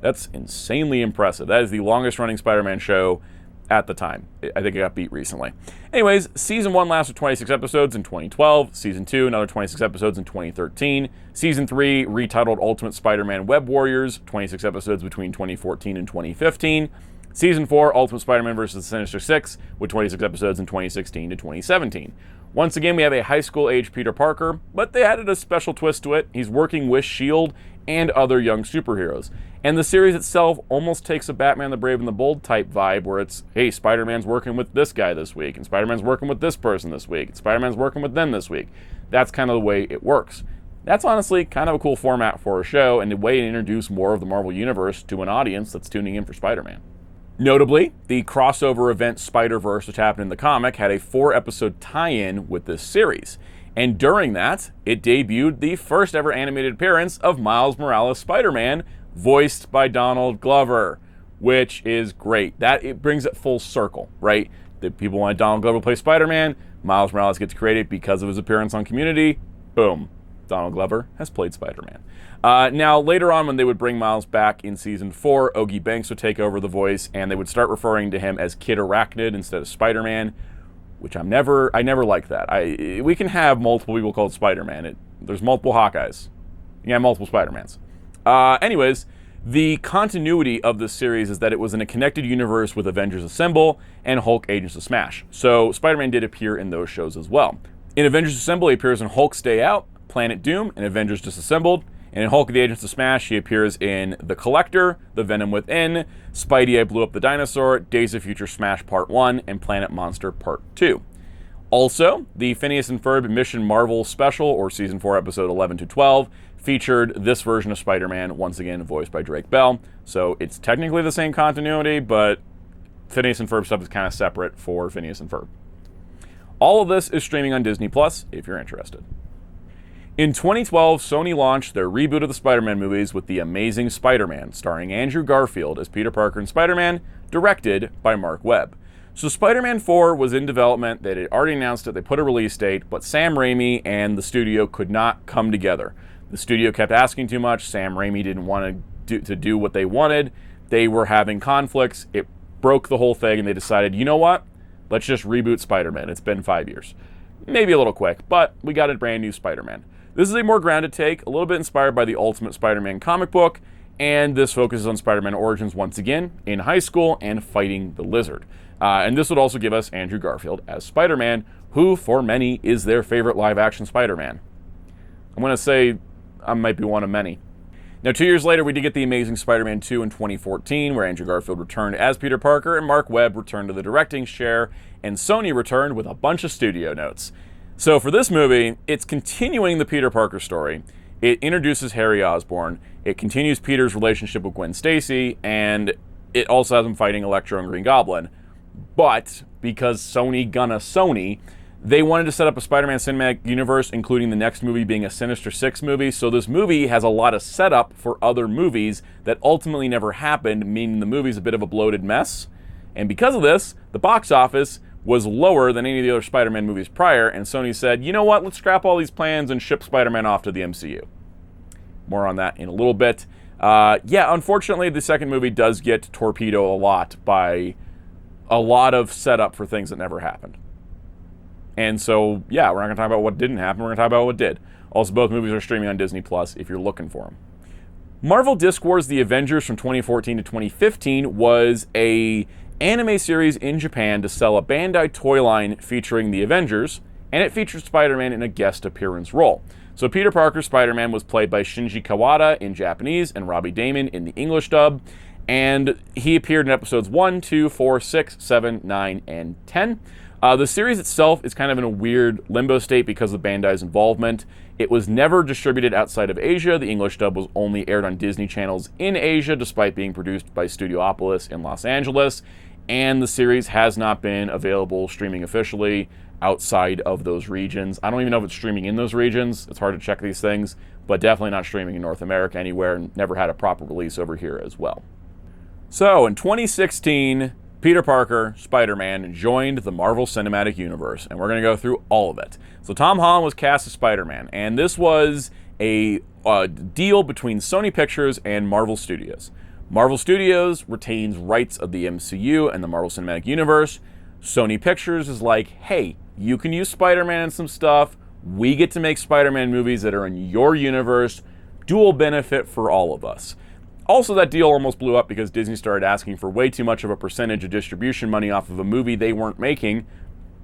That's insanely impressive. That is the longest running Spider-Man show at the time. I think it got beat recently. Anyways, Season 1 lasted 26 episodes in 2012. Season 2, another 26 episodes in 2013. Season 3, retitled Ultimate Spider-Man Web Warriors, 26 episodes between 2014 and 2015. Season 4, Ultimate Spider-Man vs. the Sinister Six, with 26 episodes in 2016 to 2017. Once again, we have a high school-age Peter Parker, but they added a special twist to it. He's working with S.H.I.E.L.D. and other young superheroes. And the series itself almost takes a Batman the Brave and the Bold type vibe, where it's, hey, Spider-Man's working with this guy this week, and Spider-Man's working with this person this week, and Spider-Man's working with them this week. That's kind of the way it works. That's honestly kind of a cool format for a show and a way to introduce more of the Marvel Universe to an audience that's tuning in for Spider-Man. Notably, the crossover event Spider-Verse, which happened in the comic, had a 4-episode tie-in with this series. And during that, it debuted the first ever animated appearance of Miles Morales' Spider-Man, voiced by Donald Glover, which is great. It brings it full circle, right? The people wanted Donald Glover to play Spider-Man, Miles Morales gets created because of his appearance on Community, boom. Donald Glover has played Spider-Man. Now, later on, when they would bring Miles back in Season 4, Ogie Banks would take over the voice, and they would start referring to him as Kid Arachnid instead of Spider-Man, which I never like that. We can have multiple people called Spider-Man. There's multiple Hawkeyes. You can have multiple Spider-Mans. Anyways, the continuity of this series is that it was in a connected universe with Avengers Assemble and Hulk Agents of Smash. So Spider-Man did appear in those shows as well. In Avengers Assemble, he appears in Hulk's Day Out, Planet Doom, and Avengers Disassembled. And in Hulk the Agents of Smash, he appears in The Collector, The Venom Within, Spidey I Blew Up the Dinosaur, Days of Future Smash Part 1, and Planet Monster Part 2. Also, the Phineas and Ferb Mission Marvel Special, or Season 4, Episode 11 to 12, featured this version of Spider-Man, once again voiced by Drake Bell. So it's technically the same continuity, but Phineas and Ferb stuff is kind of separate for Phineas and Ferb. All of this is streaming on Disney Plus, if you're interested. In 2012, Sony launched their reboot of the Spider-Man movies with The Amazing Spider-Man, starring Andrew Garfield as Peter Parker and Spider-Man, directed by Mark Webb. So Spider-Man 4 was in development. They had already announced it. They put a release date, but Sam Raimi and the studio could not come together. The studio kept asking too much. Sam Raimi didn't want to do what they wanted. They were having conflicts. It broke the whole thing, and they decided, you know what? Let's just reboot Spider-Man. It's been 5 years. Maybe a little quick, but we got a brand new Spider-Man. This is a more grounded take, a little bit inspired by the Ultimate Spider-Man comic book, and this focuses on Spider-Man origins once again in high school and fighting the Lizard. And this would also give us Andrew Garfield as Spider-Man, who, for many, is their favorite live-action Spider-Man. I'm going to say I might be one of many. Now, 2 years later, we did get The Amazing Spider-Man 2 in 2014, where Andrew Garfield returned as Peter Parker, and Mark Webb returned to the directing chair, and Sony returned with a bunch of studio notes. So for this movie, it's continuing the Peter Parker story. It introduces Harry Osborn. It continues Peter's relationship with Gwen Stacy, and it also has him fighting Electro and Green Goblin. But because Sony, they wanted to set up a Spider-Man cinematic universe, including the next movie being a Sinister Six movie. So this movie has a lot of setup for other movies that ultimately never happened, meaning the movie's a bit of a bloated mess. And because of this, the box office was lower than any of the other Spider-Man movies prior, and Sony said, you know what, let's scrap all these plans and ship Spider-Man off to the MCU. More on that in a little bit. Unfortunately, the second movie does get torpedoed a lot by a lot of setup for things that never happened. And so, we're not going to talk about what didn't happen, we're going to talk about what did. Also, both movies are streaming on Disney Plus if you're looking for them. Marvel Disc Wars The Avengers from 2014 to 2015 was a anime series in Japan to sell a Bandai toy line featuring the Avengers, and it featured Spider-Man in a guest appearance role. So Peter Parker's Spider-Man was played by Shinji Kawada in Japanese and Robbie Damon in the English dub, and he appeared in episodes 1, 2, 4, 6, 7, 9, and 10. The series itself is kind of in a weird limbo state because of Bandai's involvement. It was never distributed outside of Asia. The English dub was only aired on Disney channels in Asia, despite being produced by Studiopolis in Los Angeles. And the series has not been available streaming officially outside of those regions. I don't even know if it's streaming in those regions. It's hard to check these things, but definitely not streaming in North America anywhere, and never had a proper release over here as well. So in 2016, Peter Parker, Spider-Man, joined the Marvel Cinematic Universe, and we're going to go through all of it. So Tom Holland was cast as Spider-Man, and this was a deal between Sony Pictures and Marvel Studios. Marvel Studios retains rights of the MCU and the Marvel Cinematic Universe. Sony Pictures is like, hey, you can use Spider-Man in some stuff. We get to make Spider-Man movies that are in your universe. Dual benefit for all of us. Also, that deal almost blew up because Disney started asking for way too much of a percentage of distribution money off of a movie they weren't making,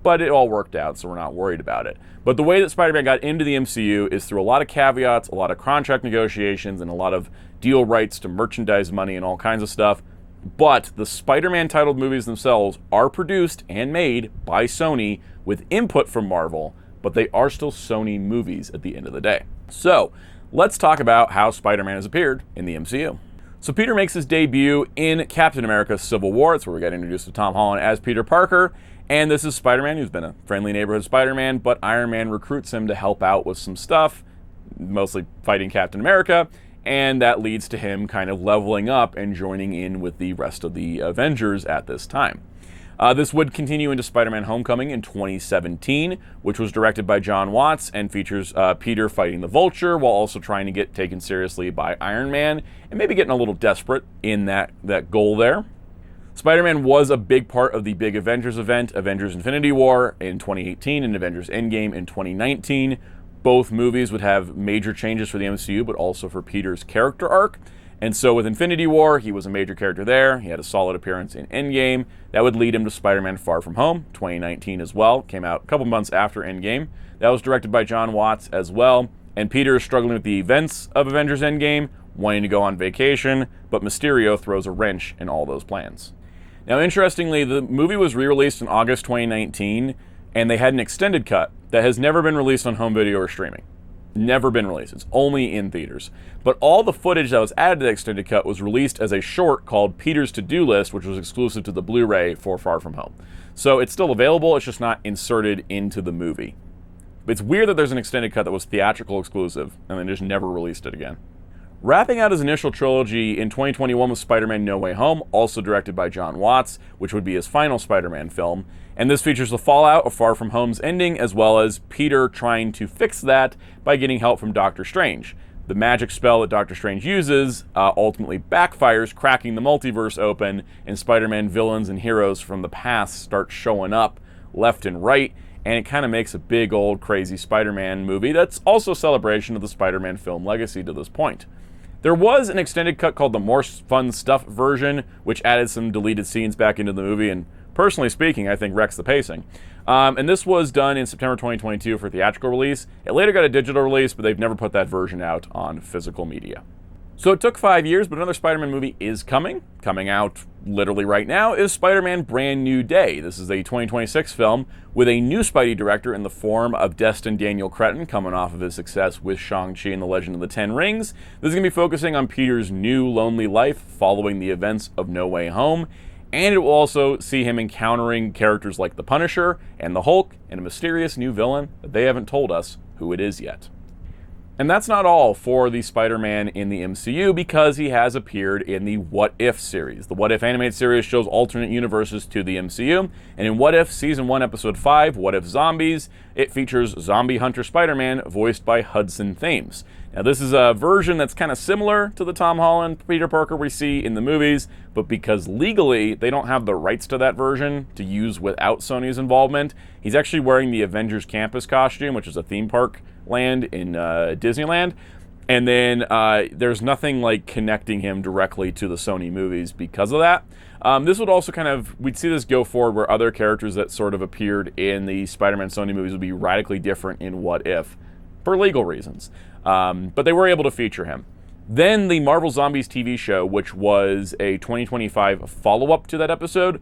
but it all worked out, so we're not worried about it. But the way that Spider-Man got into the MCU is through a lot of caveats, a lot of contract negotiations, and a lot of deal rights to merchandise money and all kinds of stuff. But the Spider-Man titled movies themselves are produced and made by Sony with input from Marvel, but they are still Sony movies at the end of the day. So, let's talk about how Spider-Man has appeared in the MCU. So Peter makes his debut in Captain America Civil War. It's where we get introduced to Tom Holland as Peter Parker. And this is Spider-Man, who's been a friendly neighborhood Spider-Man, but Iron Man recruits him to help out with some stuff, mostly fighting Captain America, and that leads to him kind of leveling up and joining in with the rest of the Avengers at this time. This would continue into Spider-Man Homecoming in 2017, which was directed by John Watts and features Peter fighting the Vulture while also trying to get taken seriously by Iron Man and maybe getting a little desperate in that goal there. Spider-Man was a big part of the big Avengers event, Avengers Infinity War in 2018 and Avengers Endgame in 2019. Both movies would have major changes for the MCU, but also for Peter's character arc. And so with Infinity War, he was a major character there. He had a solid appearance in Endgame. That would lead him to Spider-Man Far From Home, 2019 as well. Came out a couple months after Endgame. That was directed by John Watts as well. And Peter is struggling with the events of Avengers Endgame, wanting to go on vacation, but Mysterio throws a wrench in all those plans. Now, interestingly, the movie was re-released in August 2019, and they had an extended cut that has never been released on home video or streaming. Never been released. It's only in theaters. But all the footage that was added to the extended cut was released as a short called Peter's To-Do List, which was exclusive to the Blu-ray for Far From Home. So it's still available, it's just not inserted into the movie. But it's weird that there's an extended cut that was theatrical exclusive, and then just never released it again. Wrapping out his initial trilogy in 2021 was Spider-Man No Way Home, also directed by John Watts, which would be his final Spider-Man film. And this features the fallout of Far From Home's ending, as well as Peter trying to fix that by getting help from Doctor Strange. The magic spell that Doctor Strange uses ultimately backfires, cracking the multiverse open, and Spider-Man villains and heroes from the past start showing up left and right, and it kind of makes a big old crazy Spider-Man movie that's also a celebration of the Spider-Man film legacy to this point. There was an extended cut called the More Fun Stuff version, which added some deleted scenes back into the movie, and personally speaking, I think wrecks the pacing. And this was done in September 2022 for theatrical release. It later got a digital release, but they've never put that version out on physical media. So it took 5 years, but another Spider-Man movie is coming. Coming out literally right now is Spider-Man Brand New Day. This is a 2026 film with a new Spidey director in the form of Destin Daniel Cretton, coming off of his success with Shang-Chi and the Legend of the Ten Rings. This is going to be focusing on Peter's new lonely life following the events of No Way Home. And it will also see him encountering characters like the Punisher and the Hulk and a mysterious new villain that they haven't told us who it is yet. And that's not all for the Spider-Man in the MCU, because he has appeared in the What If series. The What If animated series shows alternate universes to the MCU, and in What If Season 1, Episode 5, What If Zombies, it features Zombie Hunter Spider-Man, voiced by Hudson Thames. Now, this is a version that's kind of similar to the Tom Holland Peter Parker we see in the movies, but because legally they don't have the rights to that version to use without Sony's involvement, he's actually wearing the Avengers Campus costume, which is a theme park land in Disneyland, and then there's nothing like connecting him directly to the Sony movies because of that. This would also we'd see this go forward where other characters that sort of appeared in the Spider-Man Sony movies would be radically different in What If, for legal reasons. But they were able to feature him. Then the Marvel Zombies TV show, which was a 2025 follow-up to that episode,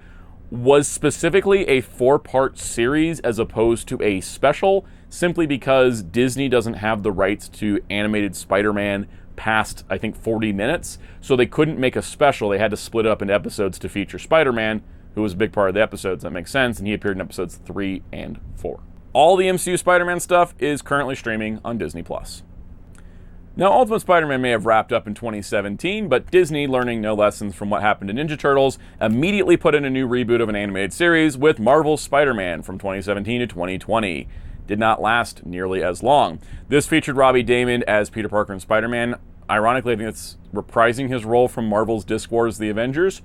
was specifically a 4-part series as opposed to a special, simply because Disney doesn't have the rights to animated Spider-Man past, I think, 40 minutes. So they couldn't make a special. They had to split it up into episodes to feature Spider-Man, who was a big part of the episodes. That makes sense. And he appeared in episodes 3 and 4. All the MCU Spider-Man stuff is currently streaming on Disney+. Now, Ultimate Spider-Man may have wrapped up in 2017, but Disney, learning no lessons from what happened to Ninja Turtles, immediately put in a new reboot of an animated series with Marvel's Spider-Man from 2017 to 2020. Did not last nearly as long. This featured Robbie Daymond as Peter Parker and Spider-Man. Ironically, I think it's reprising his role from Marvel's Disc Wars The Avengers.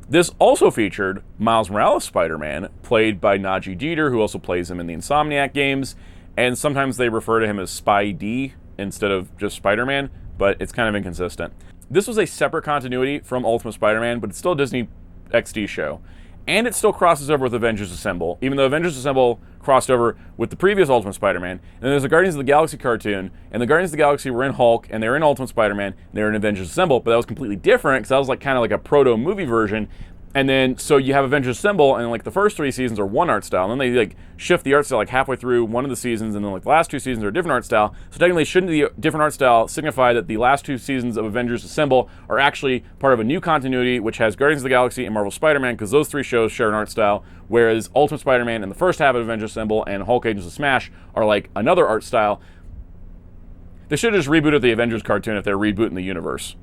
This also featured Miles Morales Spider-Man, played by Najee Jeter, who also plays him in the Insomniac games, and sometimes they refer to him as Spidey instead of just Spider-Man, but it's kind of inconsistent. This was a separate continuity from Ultimate Spider-Man, but it's still a Disney XD show. And it still crosses over with Avengers Assemble, even though Avengers Assemble crossed over with the previous Ultimate Spider-Man. And there's a Guardians of the Galaxy cartoon, and the Guardians of the Galaxy were in Hulk, and they were in Ultimate Spider-Man, and they were in Avengers Assemble, but that was completely different, because that was kind of like a proto-movie version. And then, so you have Avengers Assemble, and like the first 3 seasons are one art style, and then they like shift the art style like halfway through one of the seasons, and then like the last 2 seasons are a different art style. So technically, shouldn't the different art style signify that the last 2 seasons of Avengers Assemble are actually part of a new continuity, which has Guardians of the Galaxy and Marvel Spider-Man, because those 3 shows share an art style, whereas Ultimate Spider-Man in the first half of Avengers Assemble and Hulk Agents of Smash are like another art style. They should have just rebooted the Avengers cartoon if they're rebooting the universe.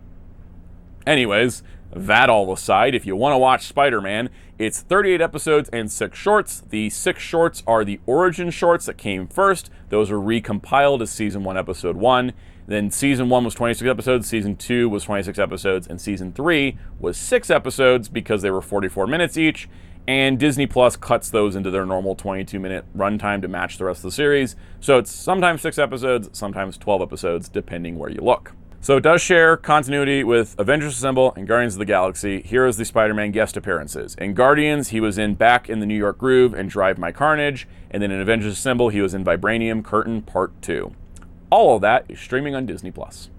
Anyways, that all aside, if you want to watch Spider-Man, it's 38 episodes and 6 shorts. The 6 shorts are the origin shorts that came first. Those are recompiled as Season 1, Episode 1. Then Season 1 was 26 episodes, Season 2 was 26 episodes, and Season 3 was 6 episodes because they were 44 minutes each. And Disney Plus cuts those into their normal 22-minute runtime to match the rest of the series. So it's sometimes 6 episodes, sometimes 12 episodes, depending where you look. So it does share continuity with Avengers Assemble and Guardians of the Galaxy. Here is the Spider-Man guest appearances. In Guardians, he was in Back in the New York Groove and Drive My Carnage. And then in Avengers Assemble, he was in Vibranium Curtain Part 2. All of that is streaming on Disney Plus.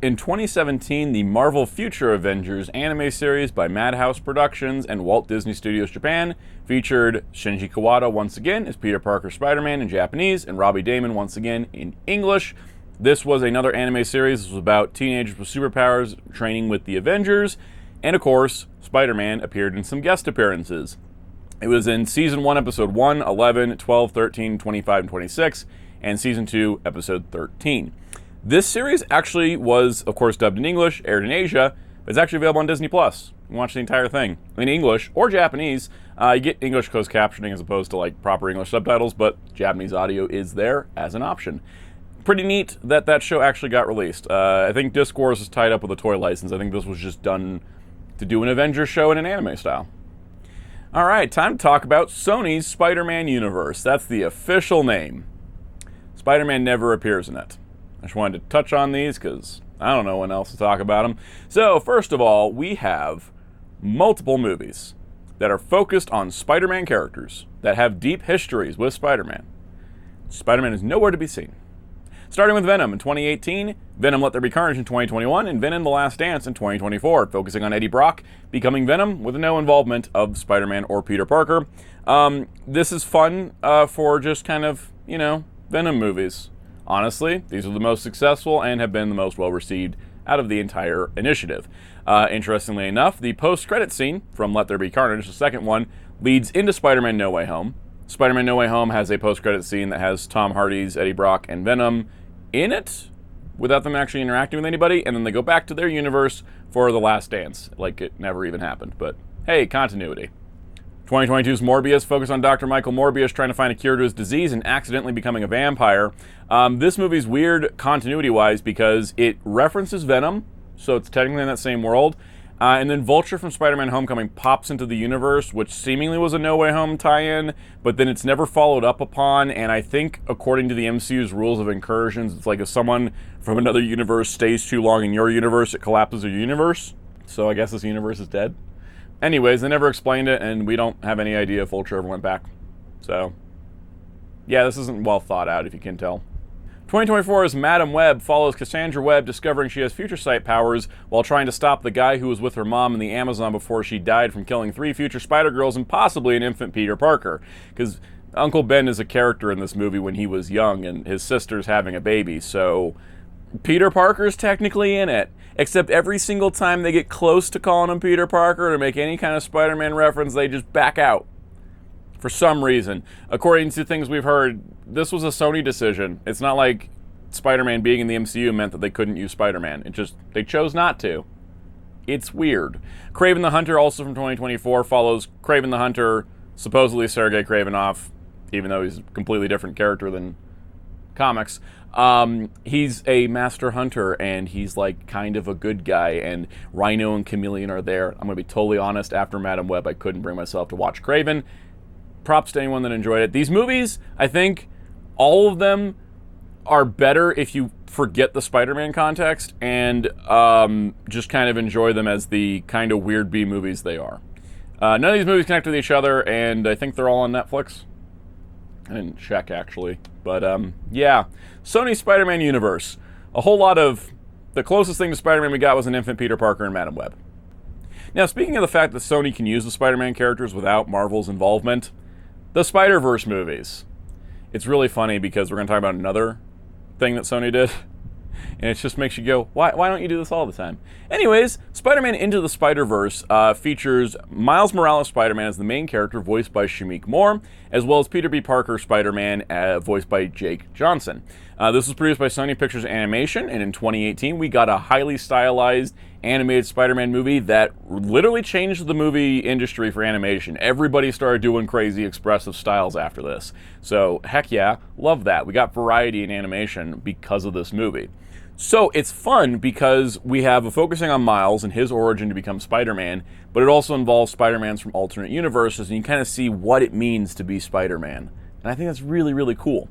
In 2017, the Marvel Future Avengers anime series by Madhouse Productions and Walt Disney Studios Japan featured Shinji Kawada once again as Peter Parker Spider-Man in Japanese and Robbie Daymond once again in English. This was another anime series. This was about teenagers with superpowers training with the Avengers. And of course, Spider-Man appeared in some guest appearances. It was in Season 1, Episode 1, 11, 12, 13, 25, and 26, and Season 2, Episode 13. This series actually was, of course, dubbed in English, aired in Asia, but it's actually available on Disney+. You can watch the entire thing in English or Japanese. You get English closed captioning as opposed to like proper English subtitles, but Japanese audio is there as an option. Pretty neat that that show actually got released. I think Disc Wars is tied up with a toy license. I think this was just done to do an Avengers show in an anime style. All right, time to talk about Sony's Spider-Man universe. That's the official name. Spider-Man never appears in it. I just wanted to touch on these because I don't know when else to talk about them. So first of all, we have multiple movies that are focused on Spider-Man characters that have deep histories with Spider-Man. Spider-Man is nowhere to be seen. Starting with Venom in 2018, Venom Let There Be Carnage in 2021, and Venom The Last Dance in 2024, focusing on Eddie Brock becoming Venom with no involvement of Spider-Man or Peter Parker. This is fun for just kind of, Venom movies. Honestly, these are the most successful and have been the most well-received out of the entire initiative. Interestingly enough, the post-credit scene from Let There Be Carnage, the second one, leads into Spider-Man No Way Home. Spider-Man No Way Home has a post-credit scene that has Tom Hardy's Eddie Brock and Venom in it without them actually interacting with anybody, and then they go back to their universe for The Last Dance, like it never even happened. But hey, continuity. 2022's Morbius focused on Dr. Michael Morbius trying to find a cure to his disease and accidentally becoming a vampire. This movie's weird continuity-wise because it references Venom, so it's technically in that same world. And then Vulture from Spider-Man Homecoming pops into the universe, which seemingly was a No Way Home tie-in, but then it's never followed up upon, and I think, according to the MCU's rules of incursions, it's like if someone from another universe stays too long in your universe, it collapses your universe. So I guess this universe is dead. Anyways, they never explained it, and we don't have any idea if Vulture ever went back. So, yeah, this isn't well thought out, if you can tell. 2024's Madam Web follows Cassandra Webb discovering she has future sight powers while trying to stop the guy who was with her mom in the Amazon before she died from killing 3 future Spider-Girls and possibly an infant Peter Parker. Because Uncle Ben is a character in this movie when he was young and his sister's having a baby, so Peter Parker's technically in it. Except every single time they get close to calling him Peter Parker or make any kind of Spider-Man reference, they just back out. For some reason. According to things we've heard, this was a Sony decision. It's not like Spider-Man being in the MCU meant that they couldn't use Spider-Man. It just, they chose not to. It's weird. Kraven the Hunter, also from 2024, follows Kraven the Hunter, supposedly Sergei Kravinoff, even though he's a completely different character than comics. He's a master hunter, and he's like kind of a good guy, and Rhino and Chameleon are there. I'm going to be totally honest, after Madam Web, I couldn't bring myself to watch Kraven. Props to anyone that enjoyed it. These movies, I think, all of them are better if you forget the Spider-Man context and just kind of enjoy them as the kind of weird B movies they are. None of these movies connect with each other, and I think they're all on Netflix. I didn't check, actually. But, yeah. Sony Spider-Man universe. A whole lot of... The closest thing to Spider-Man we got was an infant Peter Parker and Madam Web. Now, speaking of the fact that Sony can use the Spider-Man characters without Marvel's involvement, the Spider-Verse movies. It's really funny because we're going to talk about another thing that Sony did, and it just makes you go, why don't you do this all the time? Anyways, Spider-Man Into the Spider-Verse features Miles Morales Spider-Man as the main character, voiced by Shameik Moore, as well as Peter B. Parker Spider-Man, voiced by Jake Johnson. This was produced by Sony Pictures Animation, and in 2018 we got a highly stylized animated Spider-Man movie that literally changed the movie industry for animation. Everybody started doing crazy expressive styles after this. So, heck yeah, love that. We got variety in animation because of this movie. So it's fun because we have a focusing on Miles and his origin to become Spider-Man, but it also involves Spider-Mans from alternate universes, and you kind of see what it means to be Spider-Man. And I think that's really, really cool.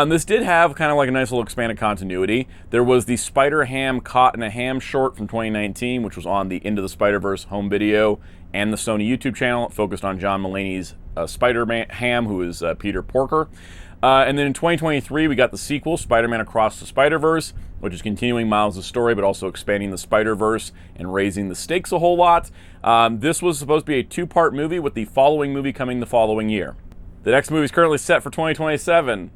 This did have kind of like a nice little expanded continuity. There was the Spider-Ham Caught in a Ham short from 2019, which was on the Into the Spider-Verse home video and the Sony YouTube channel. It focused on John Mulaney's Spider-Man Ham, who is Peter Porker. And then in 2023, we got the sequel, Spider-Man Across the Spider-Verse, which is continuing Miles' story, but also expanding the Spider-Verse and raising the stakes a whole lot. This was supposed to be a two-part movie, with the following movie coming the following year. The next movie is currently set for 2027.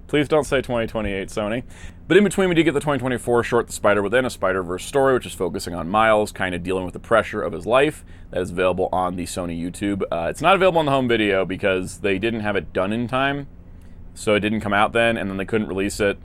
Please don't say 2028, Sony. But in between, we did get the 2024 short, The Spider Within, a Spider-Verse story, which is focusing on Miles, kind of dealing with the pressure of his life. That is available on the Sony YouTube. It's not available on the home video because they didn't have it done in time. So it didn't come out then, and then they couldn't release it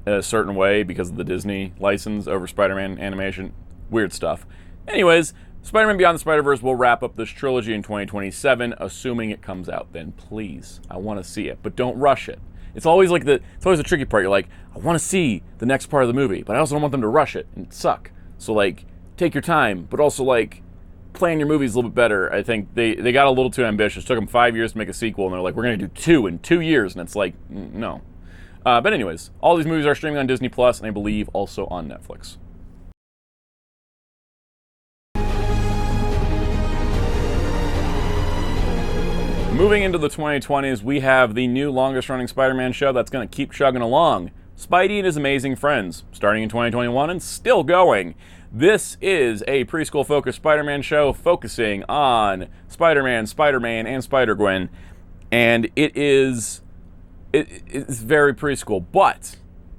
a certain way because of the Disney license over Spider-Man animation. Weird stuff. Anyways, Spider-Man Beyond the Spider-Verse will wrap up this trilogy in 2027, assuming it comes out then. Please, I want to see it, but don't rush it. It's always like the tricky part. You're like, I want to see the next part of the movie, but I also don't want them to rush it and suck. So like, take your time, but also like, plan your movies a little bit better. I think they got a little too ambitious. It took them 5 years to make a sequel, and they're like, we're going to do 2 in 2 years, and it's like, no. But anyways, all these movies are streaming on Disney Plus, and I believe also on Netflix. Moving into the 2020s, we have the new longest-running Spider-Man show that's going to keep chugging along. Spidey and His Amazing Friends, starting in 2021 and still going. This is a preschool-focused Spider-Man show focusing on Spider-Man, Spider-Man, and Spider-Gwen, and it's very preschool, but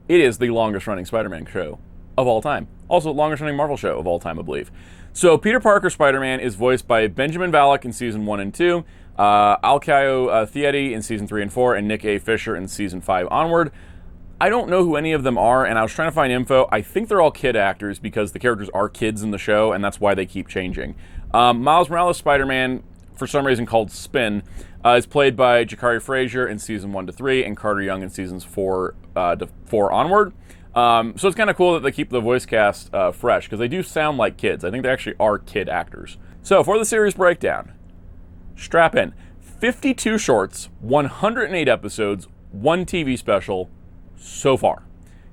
it is the longest-running Spider-Man show of all time. Also, longest-running Marvel show of all time, I believe. So, Peter Parker Spider-Man is voiced by Benjamin Valek in Season 1 and 2, Alcaio Theedy in Season 3 and 4, and Nick A. Fisher in Season 5 onward. I don't know who any of them are, and I was trying to find info. I think they're all kid actors because the characters are kids in the show, and that's why they keep changing. Miles Morales Spider-Man, for some reason called Spin, is played by Jakari Frazier in Season 1 to 3, and Carter Young in Seasons 4 to 4 onward. So it's kind of cool that they keep the voice cast fresh, because they do sound like kids. I think they actually are kid actors. So for the series breakdown, strap in. 52 shorts, 108 episodes, 1 TV special so far.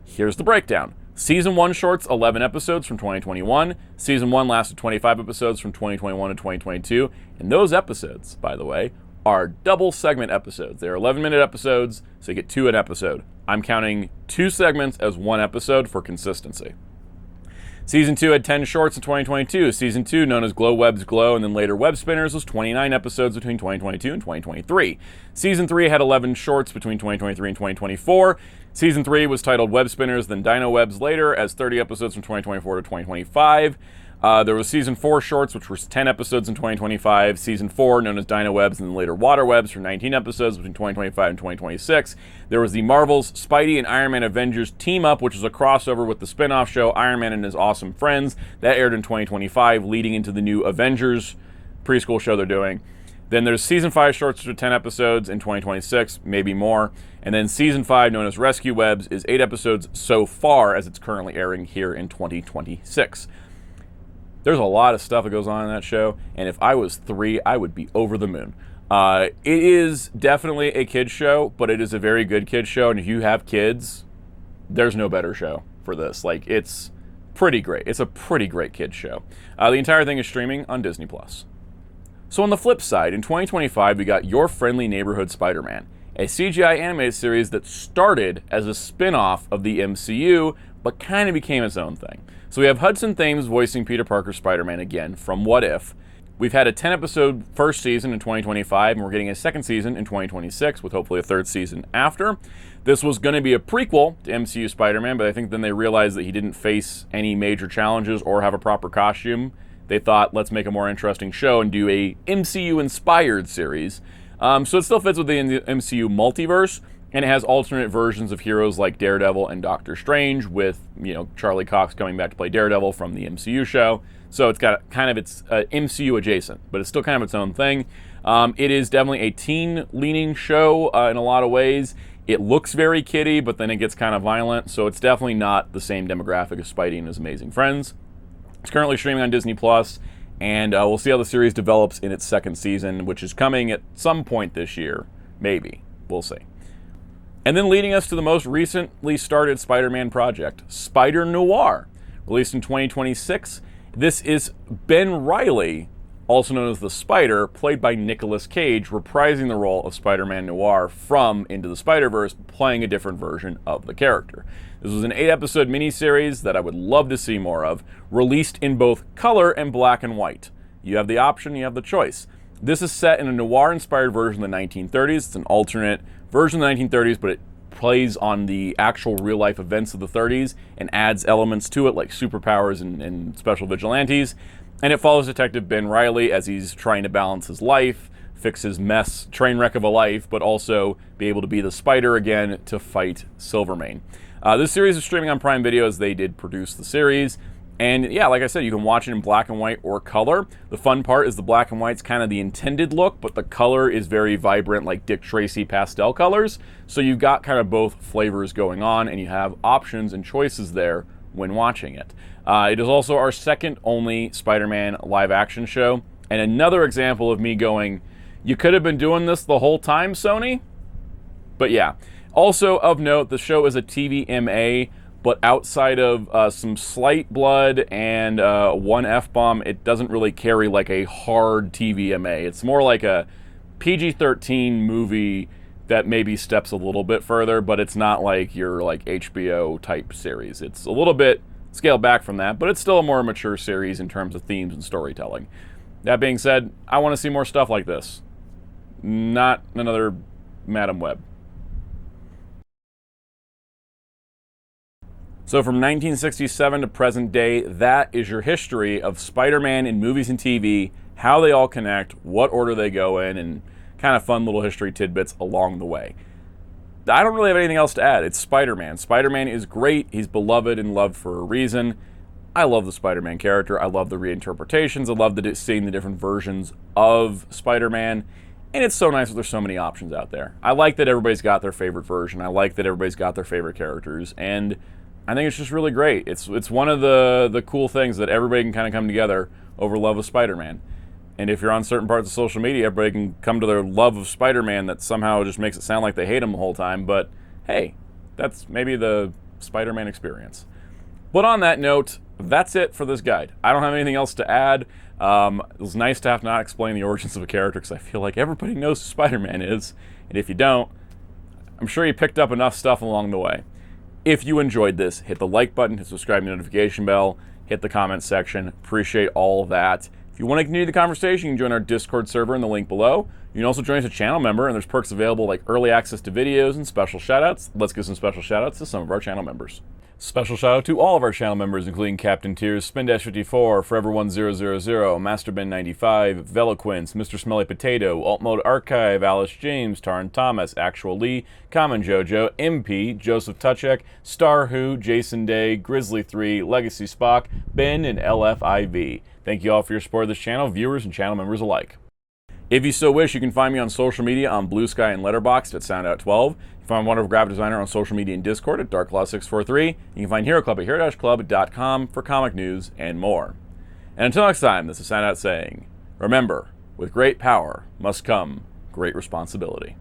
Here's the breakdown. Season 1 shorts, 11 episodes from 2021. Season 1 lasted 25 episodes from 2021 to 2022. And those episodes, by the way, are double segment episodes. They're 11-minute episodes, so you get 2 an episode. I'm counting 2 segments as 1 episode for consistency. Season 2 had 10 shorts in 2022. Season 2, known as Glow Webs Glow and then later Web Spinners, was 29 episodes between 2022 and 2023. Season 3 had 11 shorts between 2023 and 2024. Season 3 was titled Web Spinners, then Dino Webs later, as 30 episodes from 2024 to 2025. There was Season 4 shorts, which was 10 episodes in 2025. Season 4, known as Dino Webs and then later Water Webs, for 19 episodes between 2025 and 2026. There was the Marvel's Spidey and Iron Man Avengers Team Up, which was a crossover with the spin-off show Iron Man and His Awesome Friends. That aired in 2025, leading into the new Avengers preschool show they're doing. Then there's Season 5 shorts, which are 10 episodes in 2026, maybe more. And then Season 5, known as Rescue Webs, is 8 episodes so far, as it's currently airing here in 2026. There's a lot of stuff that goes on in that show, and if I was 3, I would be over the moon. It is definitely a kid's show, but it is a very good kid's show, and if you have kids, there's no better show for this. Like, it's pretty great. It's a pretty great kid's show. The entire thing is streaming on Disney Plus. So on the flip side, in 2025, we got Your Friendly Neighborhood Spider-Man, a CGI animated series that started as a spin-off of the MCU, but kind of became its own thing. So we have Hudson Thames voicing Peter Parker's Spider-Man again from What If. We've had a 10-episode first season in 2025, and we're getting a second season in 2026, with hopefully a third season after. This was going to be a prequel to MCU Spider-Man, but I think then they realized that he didn't face any major challenges or have a proper costume. They thought, let's make a more interesting show and do a MCU-inspired series. So it still fits within the MCU multiverse, and it has alternate versions of heroes like Daredevil and Doctor Strange, with, Charlie Cox coming back to play Daredevil from the MCU show. So it's got it's MCU adjacent, but it's still kind of its own thing. It is definitely a teen-leaning show in a lot of ways. It looks very kiddie, but then it gets kind of violent, so it's definitely not the same demographic as Spidey and His Amazing Friends. It's currently streaming on Disney+, and we'll see how the series develops in its second season, which is coming at some point this year. Maybe. We'll see. And then leading us to the most recently started Spider-Man project, Spider Noir, released in 2026. This is Ben Reilly, also known as the Spider, played by Nicolas Cage, reprising the role of Spider-Man Noir from Into the Spider-Verse, playing a different version of the character. This was an 8-episode miniseries that I would love to see more of, released in both color and black and white. You have the option, you have the choice. This is set in a noir-inspired version of the 1930s. It's an alternate version of the 1930s, but it plays on the actual real-life events of the 30s and adds elements to it like superpowers and special vigilantes. And it follows Detective Ben Reilly as he's trying to balance his life, fix his mess, train wreck of a life, but also be able to be the Spider again to fight Silvermane. This series is streaming on Prime Video, as they did produce the series. And yeah, like I said, you can watch it in black and white or color. The fun part is the black and white's kind of the intended look, but the color is very vibrant, like Dick Tracy pastel colors. So you've got kind of both flavors going on, and you have options and choices there when watching it. It is also our second only Spider-Man live-action show, and another example of me going, you could have been doing this the whole time, Sony? But yeah. Also of note, the show is a TVMA, but outside of some slight blood and one F-bomb, it doesn't really carry like a hard TVMA. It's more like a PG-13 movie that maybe steps a little bit further, but it's not like your HBO type series. It's a little bit scaled back from that, but it's still a more mature series in terms of themes and storytelling. That being said, I want to see more stuff like this. Not another Madam Web. So from 1967 to present day, that is your history of Spider-Man in movies and TV, how they all connect, what order they go in, and kind of fun little history tidbits along the way. I don't really have anything else to add. It's Spider-Man. Spider-Man is great. He's beloved and loved for a reason. I love the Spider-Man character. I love the reinterpretations. I love seeing the different versions of Spider-Man. And it's so nice that there's so many options out there. I like that everybody's got their favorite version. I like that everybody's got their favorite characters. And I think it's just really great. It's one of the cool things that everybody can kind of come together over love of Spider-Man. And if you're on certain parts of social media, everybody can come to their love of Spider-Man that somehow just makes it sound like they hate him the whole time. But hey, that's maybe the Spider-Man experience. But on that note, that's it for this guide. I don't have anything else to add. It was nice to have to not explain the origins of a character, because I feel like everybody knows who Spider-Man is. And if you don't, I'm sure you picked up enough stuff along the way. If you enjoyed this, hit the like button, hit the subscribe notification bell, hit the comment section. Appreciate all of that. If you want to continue the conversation, you can join our Discord server in the link below. You can also join as a channel member, and there's perks available like early access to videos and special shoutouts. Let's give some special shoutouts to some of our channel members. Special shout out to all of our channel members, including Captain Tears, Spin-54, Forever1000, Masterben95, Veloquince, Mr. Smelly Potato, Alt Mode Archive, Alice James, Taryn Thomas, Actual Lee, Common Jojo, MP, Joseph Tuchek, Star Who, Jason Day, Grizzly3, Legacy Spock, Ben, and LFIV. Thank you all for your support of this channel, viewers and channel members alike. If you so wish, you can find me on social media on Blue Sky and Letterboxd at Soundout12. You can find Wonderful Graphic Designer on social media and Discord at DarkLaw643. You can find Hero Club at hero-club.com for comic news and more. And until next time, this is Soundout saying, remember, with great power must come great responsibility.